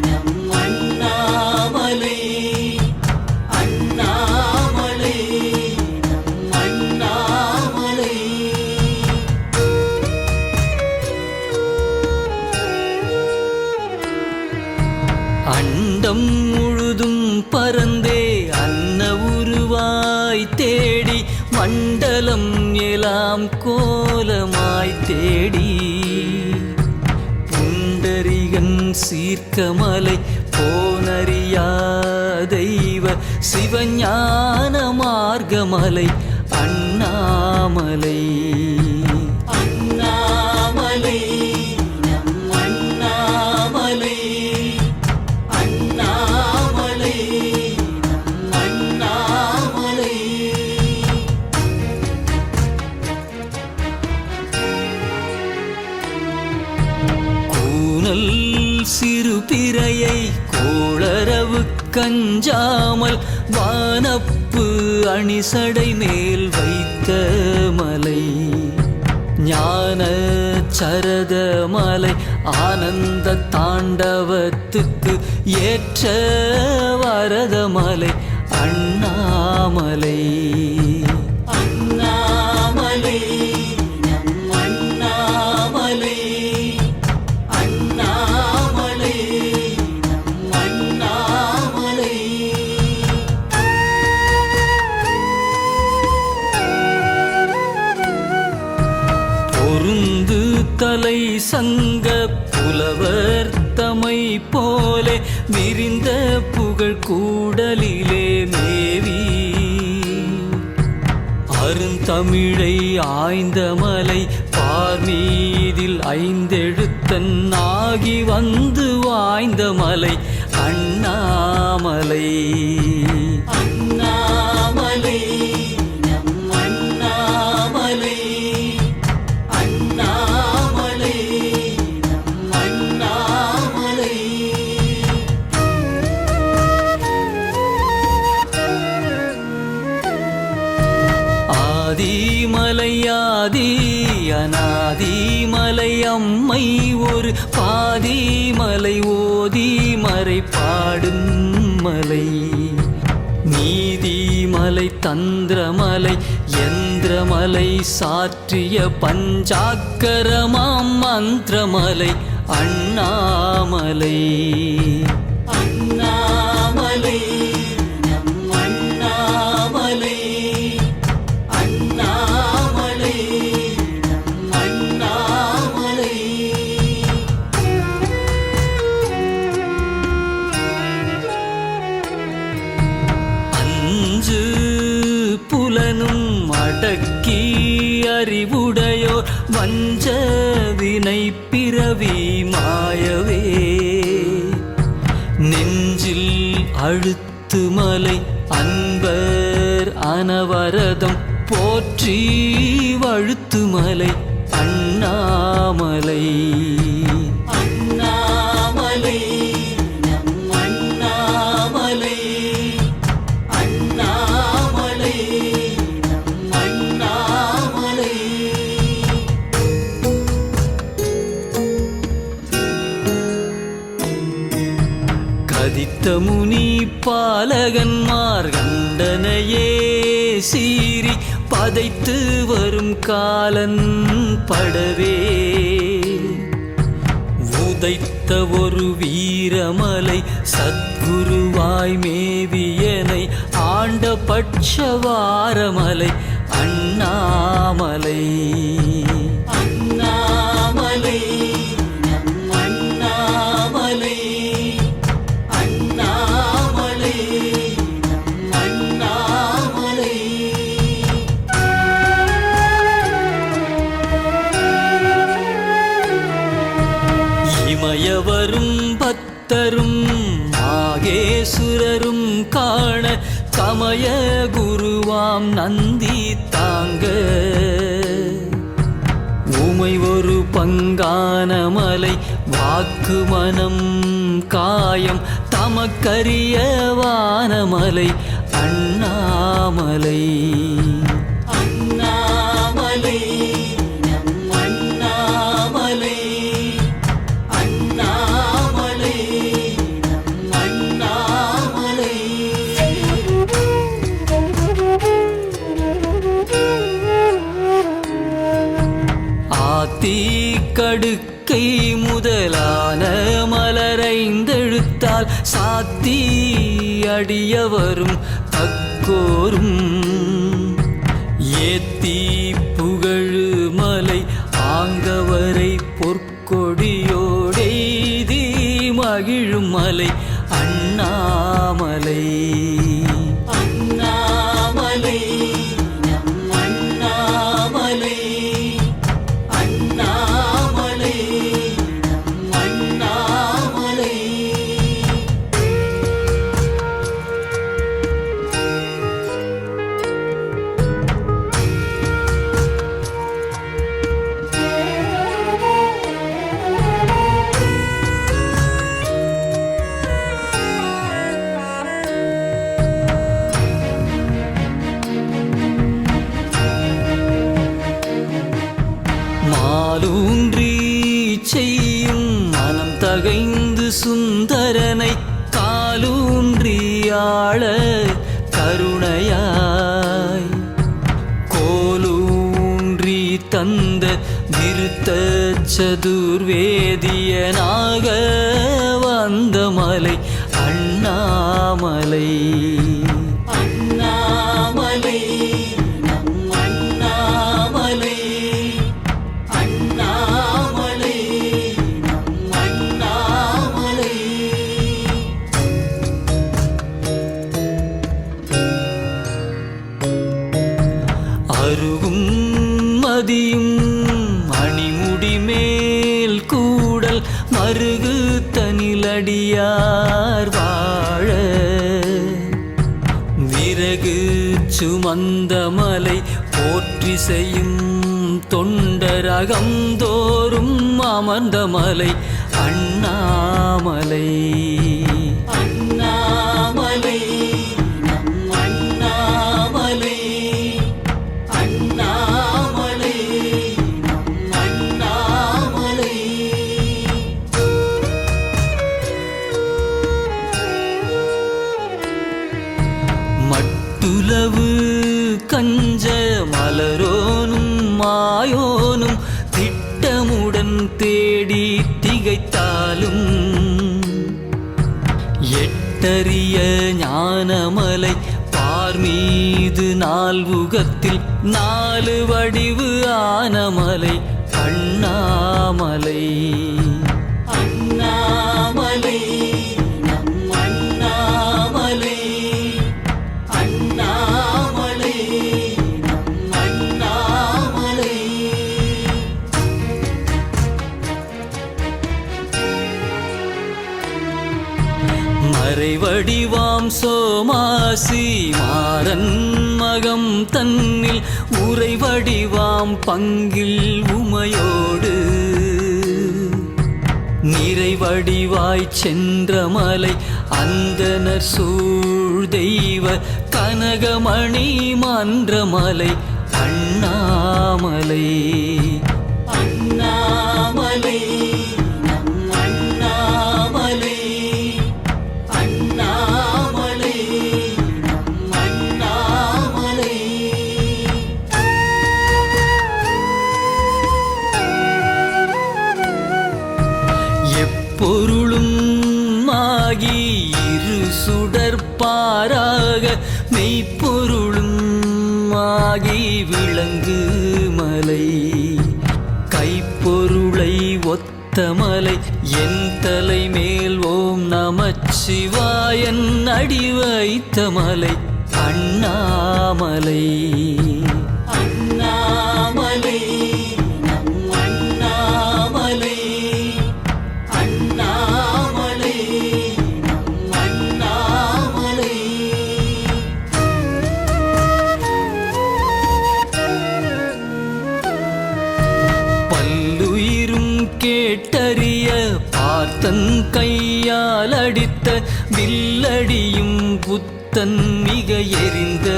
நம் அண்ணாமலை, அண்ணாமலை நம் அண்ணாமலை. அண்டம் முழுதும் பரந்தே அன்ன உருவாய் தேடி மண்டலம் எலாம் கோலமாய் தேடி புண்டரிகன் சீர்க்கமலை போனறியா தெய்வ சிவஞான மார்க்கமலை அண்ணாமலை. அண்ணாமலை நம் அண்ணாமலை, அண்ணாமலை நம் அண்ணாமலை. கூனல் சிறு பிறையை கோளரவு கஞ்சாமல் வானப்பு அணிசடை மேல் வைத்த மலை ஞான சரத மலை ஆனந்த தாண்டவத்துக்கு ஏற்ற வரத மலை அண்ணாமலை. அண்ணாமலை நம் அண்ணாமலை, அண்ணாமலை நம் அண்ணாமலை. பொருந்து தலை சங்க புலவர் தமை போலே விரிந்த புகழ் கூடலிலே மேவி அருந்தமிழை ஆய்ந்த மலை பார்மீதில் ஐந்தெழுத்தன் ஆகி வந்து வாய்ந்த மலை அண்ணாமலை. அண்ணாமலை நம் அண்ணாமலை, அண்ணாமலை நம் அண்ணாமலை. ஆதிமலையாதி அநாதிமலை அம்மை ஒரு பாதிமலை ஓதி மறை பாடும் மலை நீதிமலை தந்திரமலை யந்திரமலை சாற்றிய பஞ்சாக்கரமாம் மந்திரமலை அண்ணாமலை. அண்ணாமலை நம் அண்ணாமலை, அண்ணாமலை நம் அண்ணாமலை. அஞ்சு புலனும் அடக்கி அறிவுடையோர் வஞ்ச வினை பிறவி மாயவே நெஞ்சில் அழுத்துமலை அன்பர் அனவரதம் போற்றி வழுத்துமலை அண்ணாமலை. அண்ணாமலை நம் அண்ணாமலை, அண்ணாமலை நம் அண்ணாமலை. கதித்த முனி பாலகன்மார் கண்டனையே சீறி பதைத்து வரும் காலன் படவே உதைத்த ஒரு வீரமலை சத்குருவாய் மேவியனை ஆண்ட பட்சவாரமலை அண்ணாமலை. அண்ணாமலை நம் அண்ணாமலை, அண்ணாமலை நம் அண்ணாமலை. இமயவரும் பக்தரும் நாகேசுரரும் காண கமய குருவாம் நந்தி தாங்க உமை ஒரு பங்கான மலை வாக்கு மனம் காயம் தமக்கரிய வானமலை அண்ணாமலை. அண்ணாமலை நம் அண்ணாமலை, அண்ணாமலை நம் அண்ணாமலை. ஆத்தி கடுக்கை முதலான மலரைந்தெழுத்தால் சாத்தி அடியவரும் தக்கோரும் ஏத்தி புகழு மலை ஆங்கவரை பொற்கொடியோடெய்தி மகிழும் மலை அண்ணாமலை. அண்ணாமலை நம் அண்ணாமலை, அண்ணாமலை நம் அண்ணாமலை. மாலூன்றி செய்யும் மனம் தகைந்து சுந்தரனை காலூன்றி ஆள கருணையாய் கோலூன்றி தந்த விருத்த சதுர்வேதியனாக வந்த மலை அண்ணாமலை. அண்ணாமலை நம் அண்ணாமலை, அண்ணாமலை நம் அண்ணாமலை. அருகும் மதியும் மணிமுடி மேல் கூடல் மருகு தனிலடியார் வாழ விறகு சுமந்த மலை போற்றி செய்யும் தொண்டரகம் தோறும் அமர்ந்த மலை அண்ணாமலை. அண்ணாமலை நம் அண்ணாமலை, அண்ணாமலை நம் அண்ணாமலை. மட்டுலவு கஞ்ச மலரோனும் மாயோனும் திட்டமுடன் தேடி திகைத்தாலும் எட்டரிய ஞானமலை பார்மீது நால்வுகத்தில் நாலு வடிவு ஆனமலை அண்ணாமலை. அண்ணாமலை நம் அண்ணாமலை, அண்ணாமலை நம் அண்ணாமலை. மறைவடிவாம் சோமாசி மாறன் மகம் தன்னில் உறைவடிவாம் பங்கில் உமையோடு நிறைவடிவாய் சென்ற மலை அந்தனர் சூழ் தெய்வ கனகமணி மன்ற மலை அண்ணாமலை. அண்ணாமலை நம் அண்ணாமலை, அண்ணாமலை நம் அண்ணாமலை. ஆகி இரு சுடற்பாராக மெய்ப்பொருளும் ஆகி விளங்கு மலை கைப்பொருளை ஒத்த மலை என் தலை மேல் ஓம் நமச்சிவாயன் அடி வைத்த மலை அண்ணாமலை. அண்ணாமலை நம் அண்ணாமலை, அண்ணாமலை நம் அண்ணாமலை. பல்லுயிரும் கேட்டறிய பார்த்தன் கையால் அடித்த வில்லடியும் புத்தன் மிக எரிந்த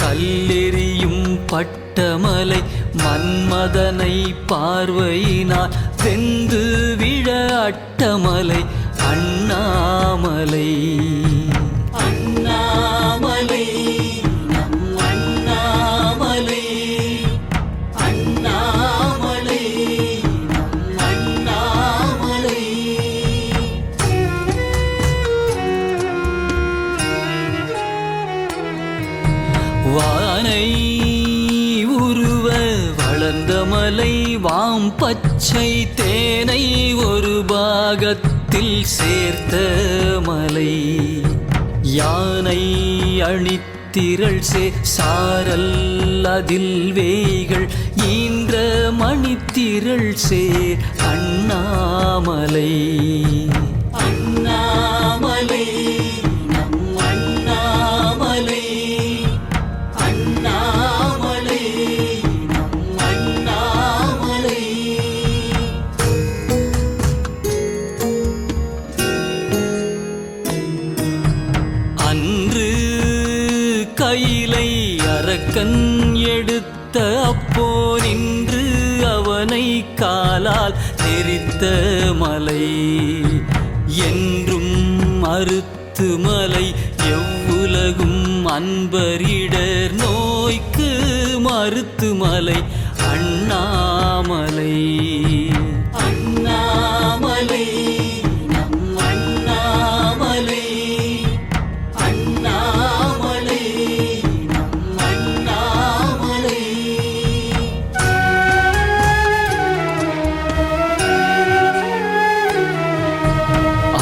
கல்லெறியும் பட்டமலை மன்மதனை பார்வையினால் வெந்து விழ அட்டமலை அண்ணாமலை. அண்ணாமலை நம் அண்ணாமலை, அண்ணாமலை நம் அண்ணாமலை. வானை உருவ வளர்ந்த மலை வாம் பச்சை தேனை ஒரு பாகத்தில் சேர்த்த மலை யானை அணித்திரள் சாரல் அதில் வேய்கள் ஈன்ற மணித்திரள் சேர் அண்ணாமலை. அண்ணாமலை நம் அண்ணாமலை, அண்ணாமலை நம் அண்ணாமலை. அன்று கையிலை அரக்கன் எடுத்த அப்போ நின்று அவனை காலால் நெரித்த மலை என்றும் மறுத்து மலை எவ்வுலகும் அன்பரிடர் நோய்க்கு மறுத்து மலை அண்ணாமலை. அண்ணாமலை நம் அண்ணாமலை, அண்ணாமலை நம் அண்ணாமலை.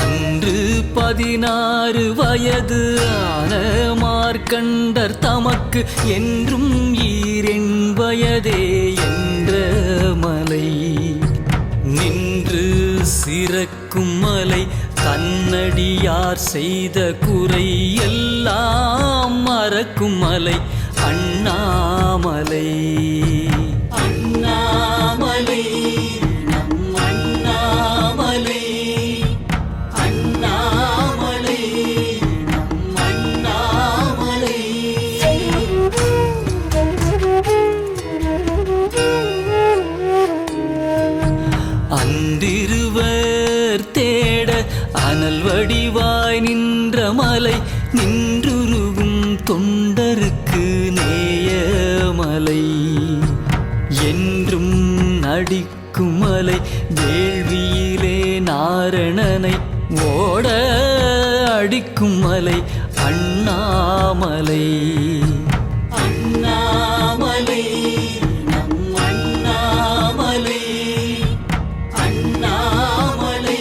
அன்று 16 வயது ஆன மார்க்கண்டர் தமக்கு என்றும் ஈரெண் வயதே என்ற மலை நின்று சிறக்கும் மலை தன்னடியார் செய்த குறை எல்லாம் மறக்கும் மலை அண்ணாமலை. அண்ணாமலை நம் அண்ணாமலை, அண்ணாமலை நம் அண்ணாமலை. அன்றிருவர் தேட அனல் வடிவாய் நின்ற மலை நின்றுருகும் தொண்டருக்கு நேயமலை என்றும் நடிக்கும் மலை வேள்வியிலே நாரணனை ஓட அடிக்கும் மலை அண்ணாமலை. அண்ணாமலை நம் அண்ணாமலை, அண்ணாமலை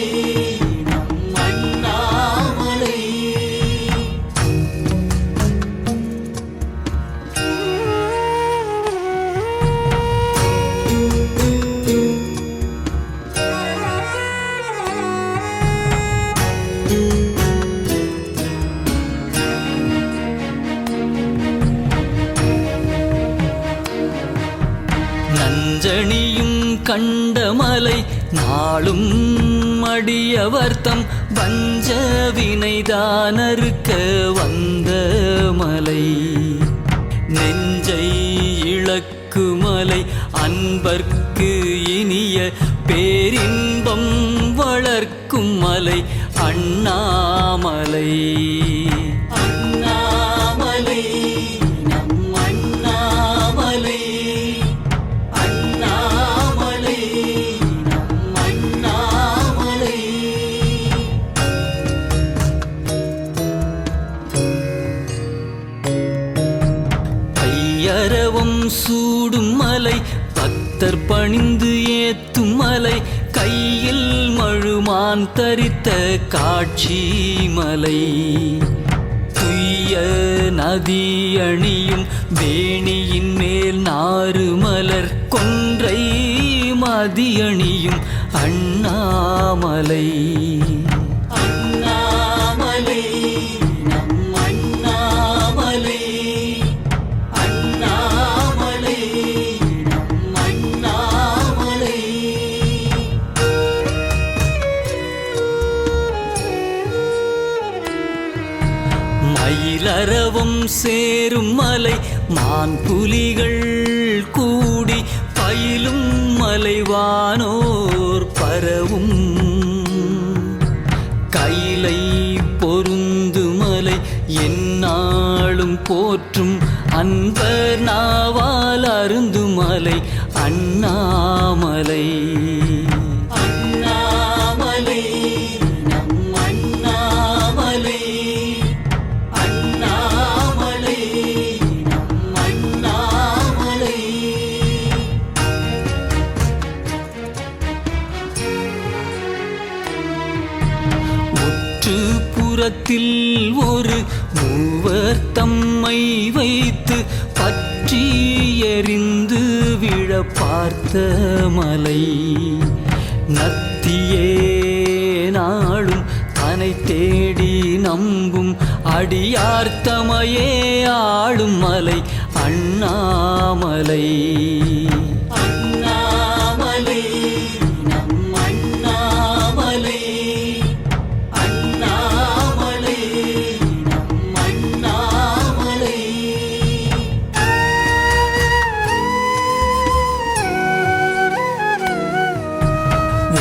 நம் அண்ணாமலை. நஞ்சணியும் கண்டமலை நாளும் அடியவர்த்தம் வஞ்ச வினைதானறுக்க வந்த மலை நெஞ்சை இழக்குமலை அன்பர்க்கு இனிய பேரின்பம் வளர்க்கும் மலை அண்ணாமலை. அண்ணாமலை நம் அண்ணாமலை, அண்ணாமலை நம் அண்ணாமலை. பக்தர் பணிந்து ஏத்தும் மலை, கையில் மழுமான் தரித்த காட்சி மலை. துய்ய நதி அணியும் வேணியின் மேல் நாறு மலர், கொன்றை மதி அணியும் அண்ணாமலை. அண்ணாமலை நம் அண்ணாமலை, அண்ணாமலை நம் அண்ணாமலை. மயிலரவம் சேரும் மலை, மான் புலிகள் கூடி பயிலும் மலைவானோர் பரவும். கைலை பொருந்து மலை, எந்நாளும் போற்றும் அன்பர் நாவால் அருந்து மலை, அண்ணாமலை. அண்ணாமலை நம் அண்ணாமலை, அண்ணாமலை நம் அண்ணாமலை. புறத்தில் ஒரு மூவர் தம்மை வைத்து பற்றி எறிந்து விழ பார்த்த மலை. நத்தியே நாளும் தன்னை தேடி நம்பும் அடியார்த்தமையே ஆளும் மலை, அண்ணாமலை. அண்ணாமலை நம் அண்ணாமலை, அண்ணாமலை நம் அண்ணாமலை.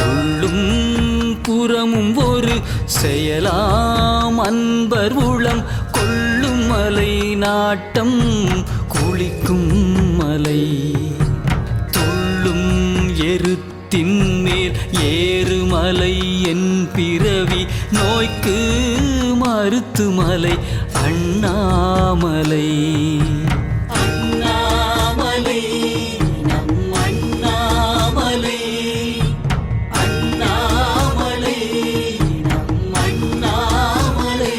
உள்ளும் புறமும் ஒரு செயலாம் அன்பர் உளம் கொள்ளும் மலை, நாட்டம் குளிக்கும் மலை. துள்ளும் எருத்தின் மேல் ஏறுமலை, என் பிறவி நோய்க்கு மறுத்து மலை, அண்ணாமலை. அண்ணாமலை நம் அண்ணாமலை, அண்ணாமலை நம் அண்ணாமலை.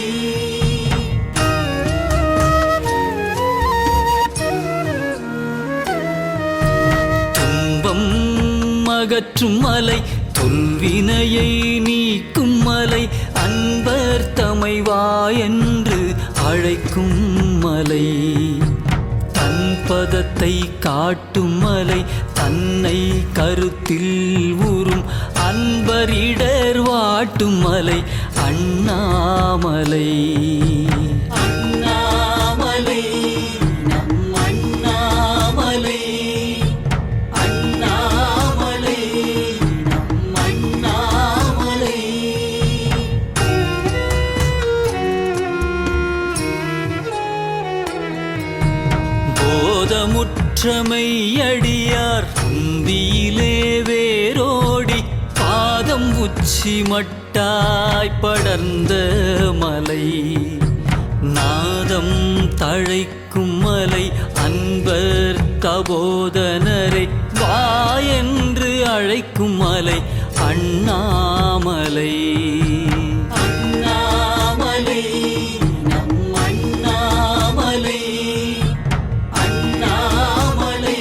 துன்பம் அகற்றும் மலை, தொல்வினையை நீக்கும் மலை, அன்பர் தமை வா என்று அழைக்கும் மலை. தன் பதத்தை காட்டும் மலை, தன்னை கருத்தில் ஊறும் அன்பர் இடர் வாட்டும் மலை, அண்ணாமலை. அண்ணாமலை நம் அண்ணாமலை, அண்ணாமலை நம் அண்ணாமலை. போதமுற்றமை அடியார் உந்தியிலே வேரோடி, பாதம் உச்சி மட்டாய் படர்ந்த மலை. நாதம் தழைக்கும் மலை, அன்பர் தபோதனரை வா என்று அழைக்கும் மலை, அண்ணாமலை. அண்ணாமலை நம் அண்ணாமலை, அண்ணாமலை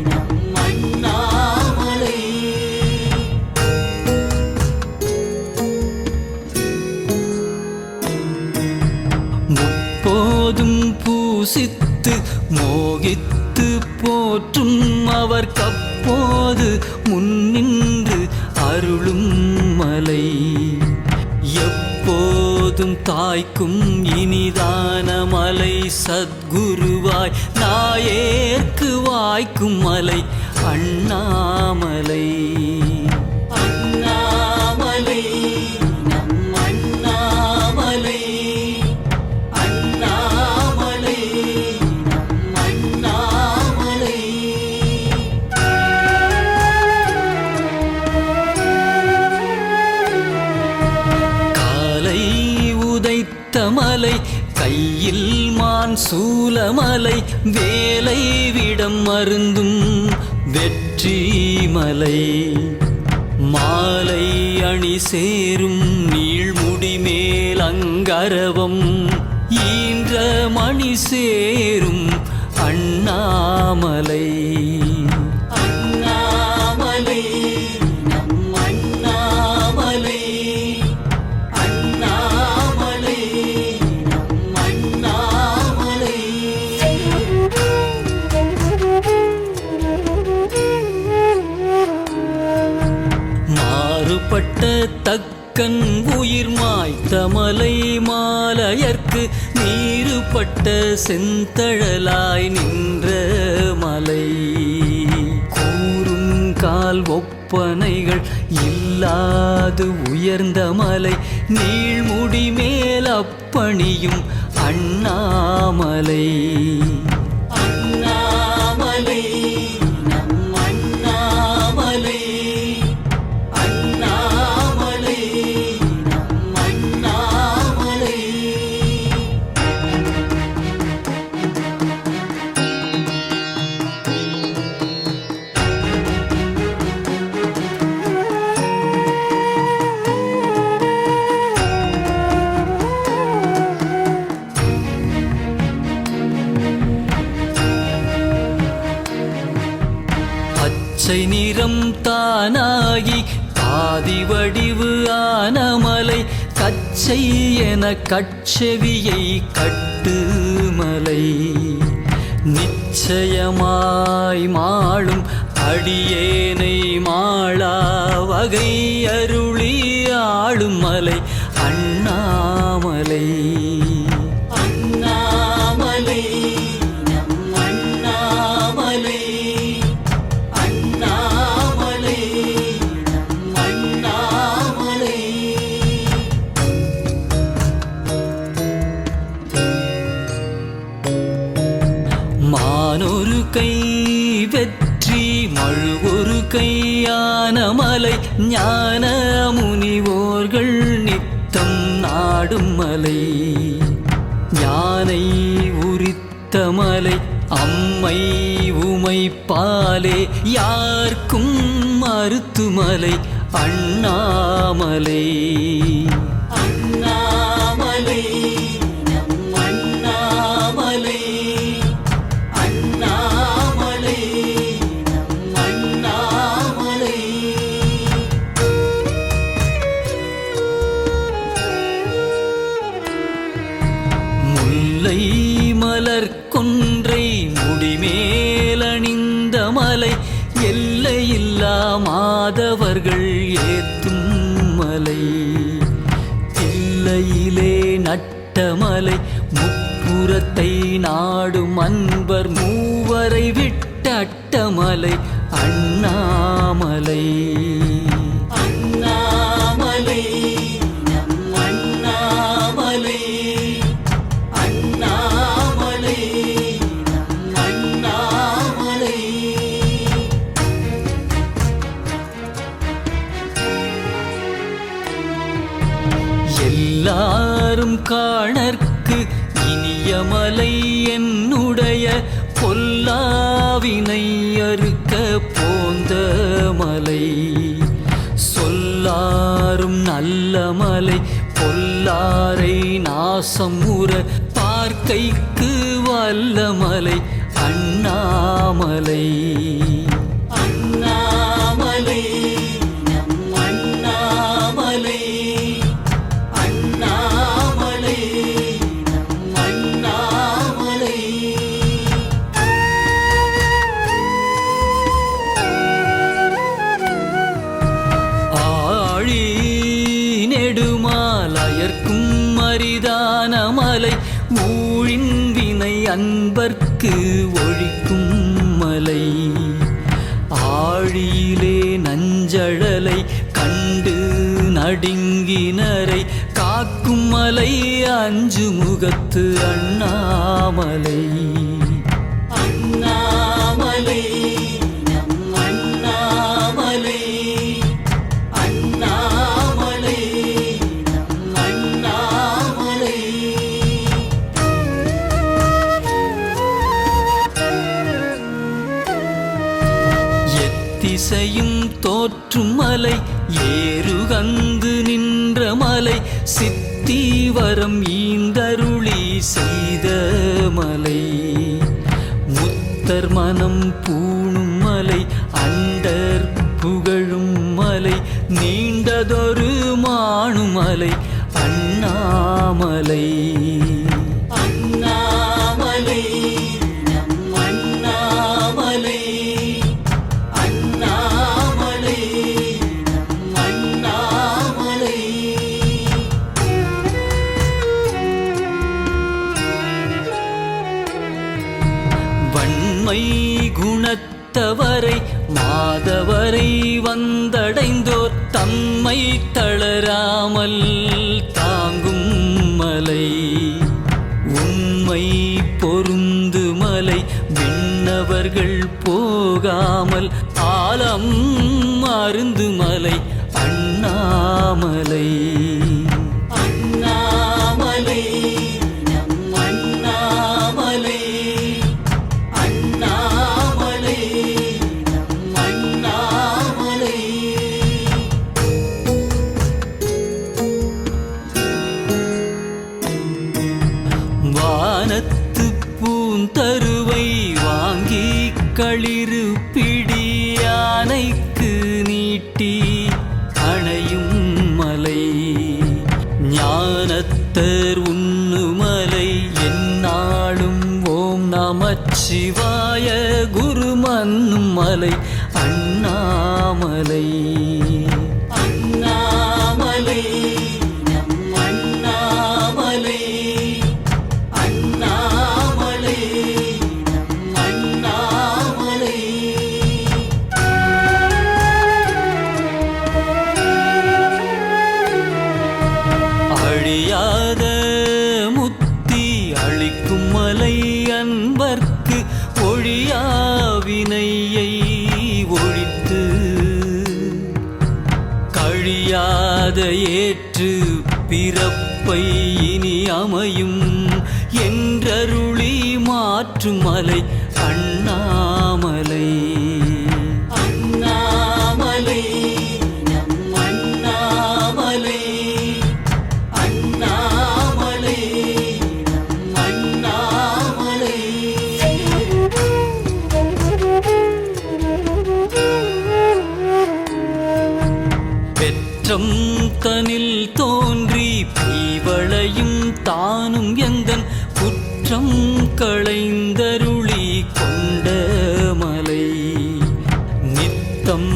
நம் அண்ணாமலை. முப்போதும் பூசித்து மோகித்து போற்றும் அவர் கப்போது முன்னின்று அருளும் மலை. எப்போதும் தாய்க்கும் இனிதான மலை, சத்குருவாய் நாயேற்கு வாய்க்கும் மலை, அண்ணாமலை. அண்ணாமலை நம் அண்ணாமலை, அண்ணாமலை நம் அண்ணாமலை. காலை உதைத்த மலை, கையில் மான் சூலமலை, வேலை விடம் மருந்தும் வெற்ற வெற்றி மலை மாலை அணி சேரும் நீள்முடி மேல் அங்கரவம் ஈன்ற மணி சேரும் அண்ணாமலை அண்ணாமலை நம் அண்ணாமலை அண்ணாமலை நம் அண்ணாமலை மாறுபட்ட தக்கன் உயிர் மாய்த்தமலை மாலையர்க்கு நீருப்பட்ட செந்தழலாய் நின்ற மலை கூறும் கால் ஒப்பனைகள் இல்லாது உயர்ந்த மலை நீள்முடி மேல் அப்பணியும் அண்ணாமலை அண்ணாமலை நம் அண்ணாமலை அண்ணாமலை நம் அண்ணாமலை பச்சை நிறம் தானாகி பாதி வடிவு ஆனமலை கச்சை என கட்செவியை கட்டுமலை நிச்சயமாய் மாளும் அடியேனை மாளா வகை அருளி ஆளும் மலை அண்ணாமலை அண்ணாமலை நம் அண்ணாமலை அண்ணாமலை நம் அண்ணாமலை மானொரு கை வெற்றி மழுவொரு கையான மலை ஞான முனிவோர்கள் நித்தம் நாடும் மலை யானை உரித்த மலை அம்மை உமை பாலே யார்க்கும் மறுத்துமலை அண்ணாமலை அண்ணாமலை நம் அண்ணாமலை அண்ணாமலை நம் அண்ணாமலை முல்லை மலர் கொன்றை முடிமேலணிந்த மலை எல்லையில்லா மாதவர்கள் ஏத்தும் மலை தில்லையிலே நட்ட மலை முப்புறத்தை நாடும் அன்பர் மூவரை விட்ட அட்டமலை அண்ணாமலை அண்ணாமலை நம் அண்ணாமலை அண்ணாமலை நம் அண்ணாமலை எல்லாரும் காணற்கு இனிய மலை என்னுடைய பொல்லாவினை அறுக்க போந்த மலை சொல்லாரும் நல்ல மலை பொல்லாரை நாசம் உற பார்க்கைக்கு வல்ல மலை அண்ணாமலை அண்ணாமலை நம் அண்ணாமலை அண்ணாமலை நம் அண்ணாமலை ஆழி நெடுமாலயர்க்கும் அரிதான மலை ஊழின் வினை அன்பர்க்கு ஒழிக்கும் மலை ஆழியிலே நஞ்சழலை கண்டு நடுங்கினரை காக்கும் மலை அஞ்சு முகத்து அண்ணாமலை அண்ணாமலை நம் அண்ணாமலை அண்ணாமலை நம் அண்ணாமலை மலை ஏறுகந்து நின்ற மலை சித்தீவரம் ஈந்தருளி செய்த மலை முத்தர் மனம் பூணும் மலை அண்டர் புகழும் மலை நீண்டதொரு மாணுமலை அண்ணாமலை அண்ணாமலை நம் அண்ணாமலை அண்ணாமலை நம் அண்ணாமலை வன்மை குணத்தவரை மாதவரை வந்தடைந்தோர் தம்மை தளராமல் தாங்கும் மலை உண்மை பொருந்து மலை விண்ணவர்கள் போகாமல் ஆலம் அருந்து மலை அண்ணாமலை அண்ணாமலை நம் அண்ணாமலை அண்ணாமலை நம் அண்ணாமலை வானத்து பூந்தருவை வாங்கி களிறு பிடி யானைக்கு நீட்டி அணையும் மலை ஞானத்தர் உண்ணுமலை எந்நாளும் ஓம் நமச்சிவாய குரு மன்னும் மலை அண்ணாமலை அண்ணாமலை நம் அண்ணாமலை அண்ணாமலை நம் அண்ணாமலை அழியாத முத்தி அளிக்கும் மலை அன்பர்க்கு ஒழியாவினையை ஒழித்து கழியாத ஏற்று பிறப்பை இனி அமையும் என்றருளி மாற்றும் மலை அண்ணாமலை அண்ணாமலை நம் அண்ணாமலை அண்ணாமலை நம் அண்ணாமலை பெற்றம் தனில் தோன்றி பீவளையும் தானும் எந்தன் குற்றம் களைந்தருளி கொண்ட மலை நித்தம்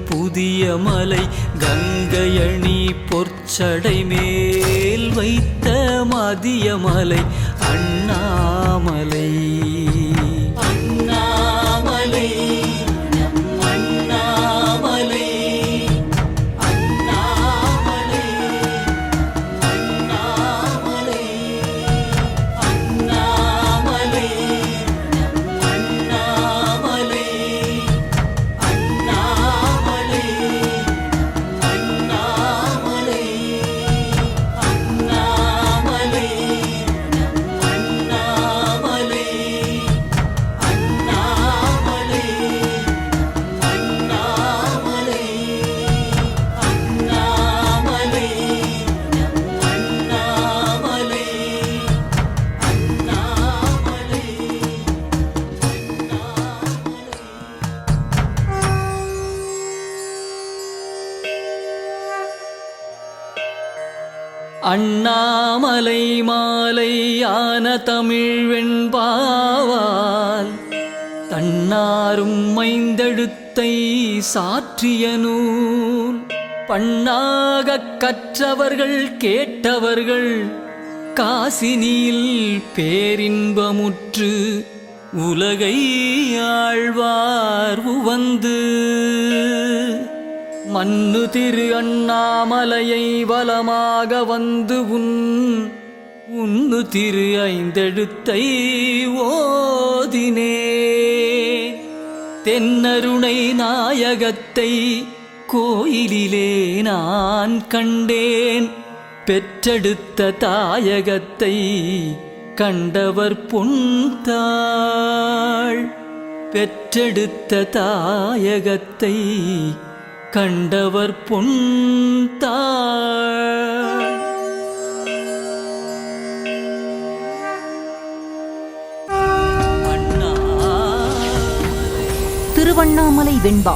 புதிய மலை கங்கையணி பொற்சடை மேல் வைத்த மதிய மலை அண்ணாமலை அண்ணாமலை நம் அண்ணாமலை அண்ணாமலை அண்ணாமலை அண்ணாமலை நம் அண்ணாமலை அண்ணாமலை அண்ணாமலை அண்ணாமலை நம் அண்ணாமலை அண்ணாமலை அண்ணாமலை அண்ணாமலை நம் அண்ணாமலை அண்ணாமலை அண்ணாமலை மாலையான தமிழ் வெண்பாவால் தன்னாரும் மைந்தெழுத்தை சாற்றிய நூல் பண்ணாகக் கற்றவர்கள் கேட்டவர்கள் காசினியில் பேரின்பமுற்று உலகை ஆழ்வார் உவந்து மன்னு திரு அண்ணாமலையை வலமாக வந்து உன்னு திரு ஐந்தெழுத்தை ஓதினே தென்னருணை நாயகத்தை கோயிலிலே நான் கண்டேன் பெற்றெடுத்த தாயகத்தை கண்டவர் பொன்தாள் பெற்றெடுத்த தாயகத்தை கண்டவர் பொன்தாள். திருவண்ணாமலை வெண்பா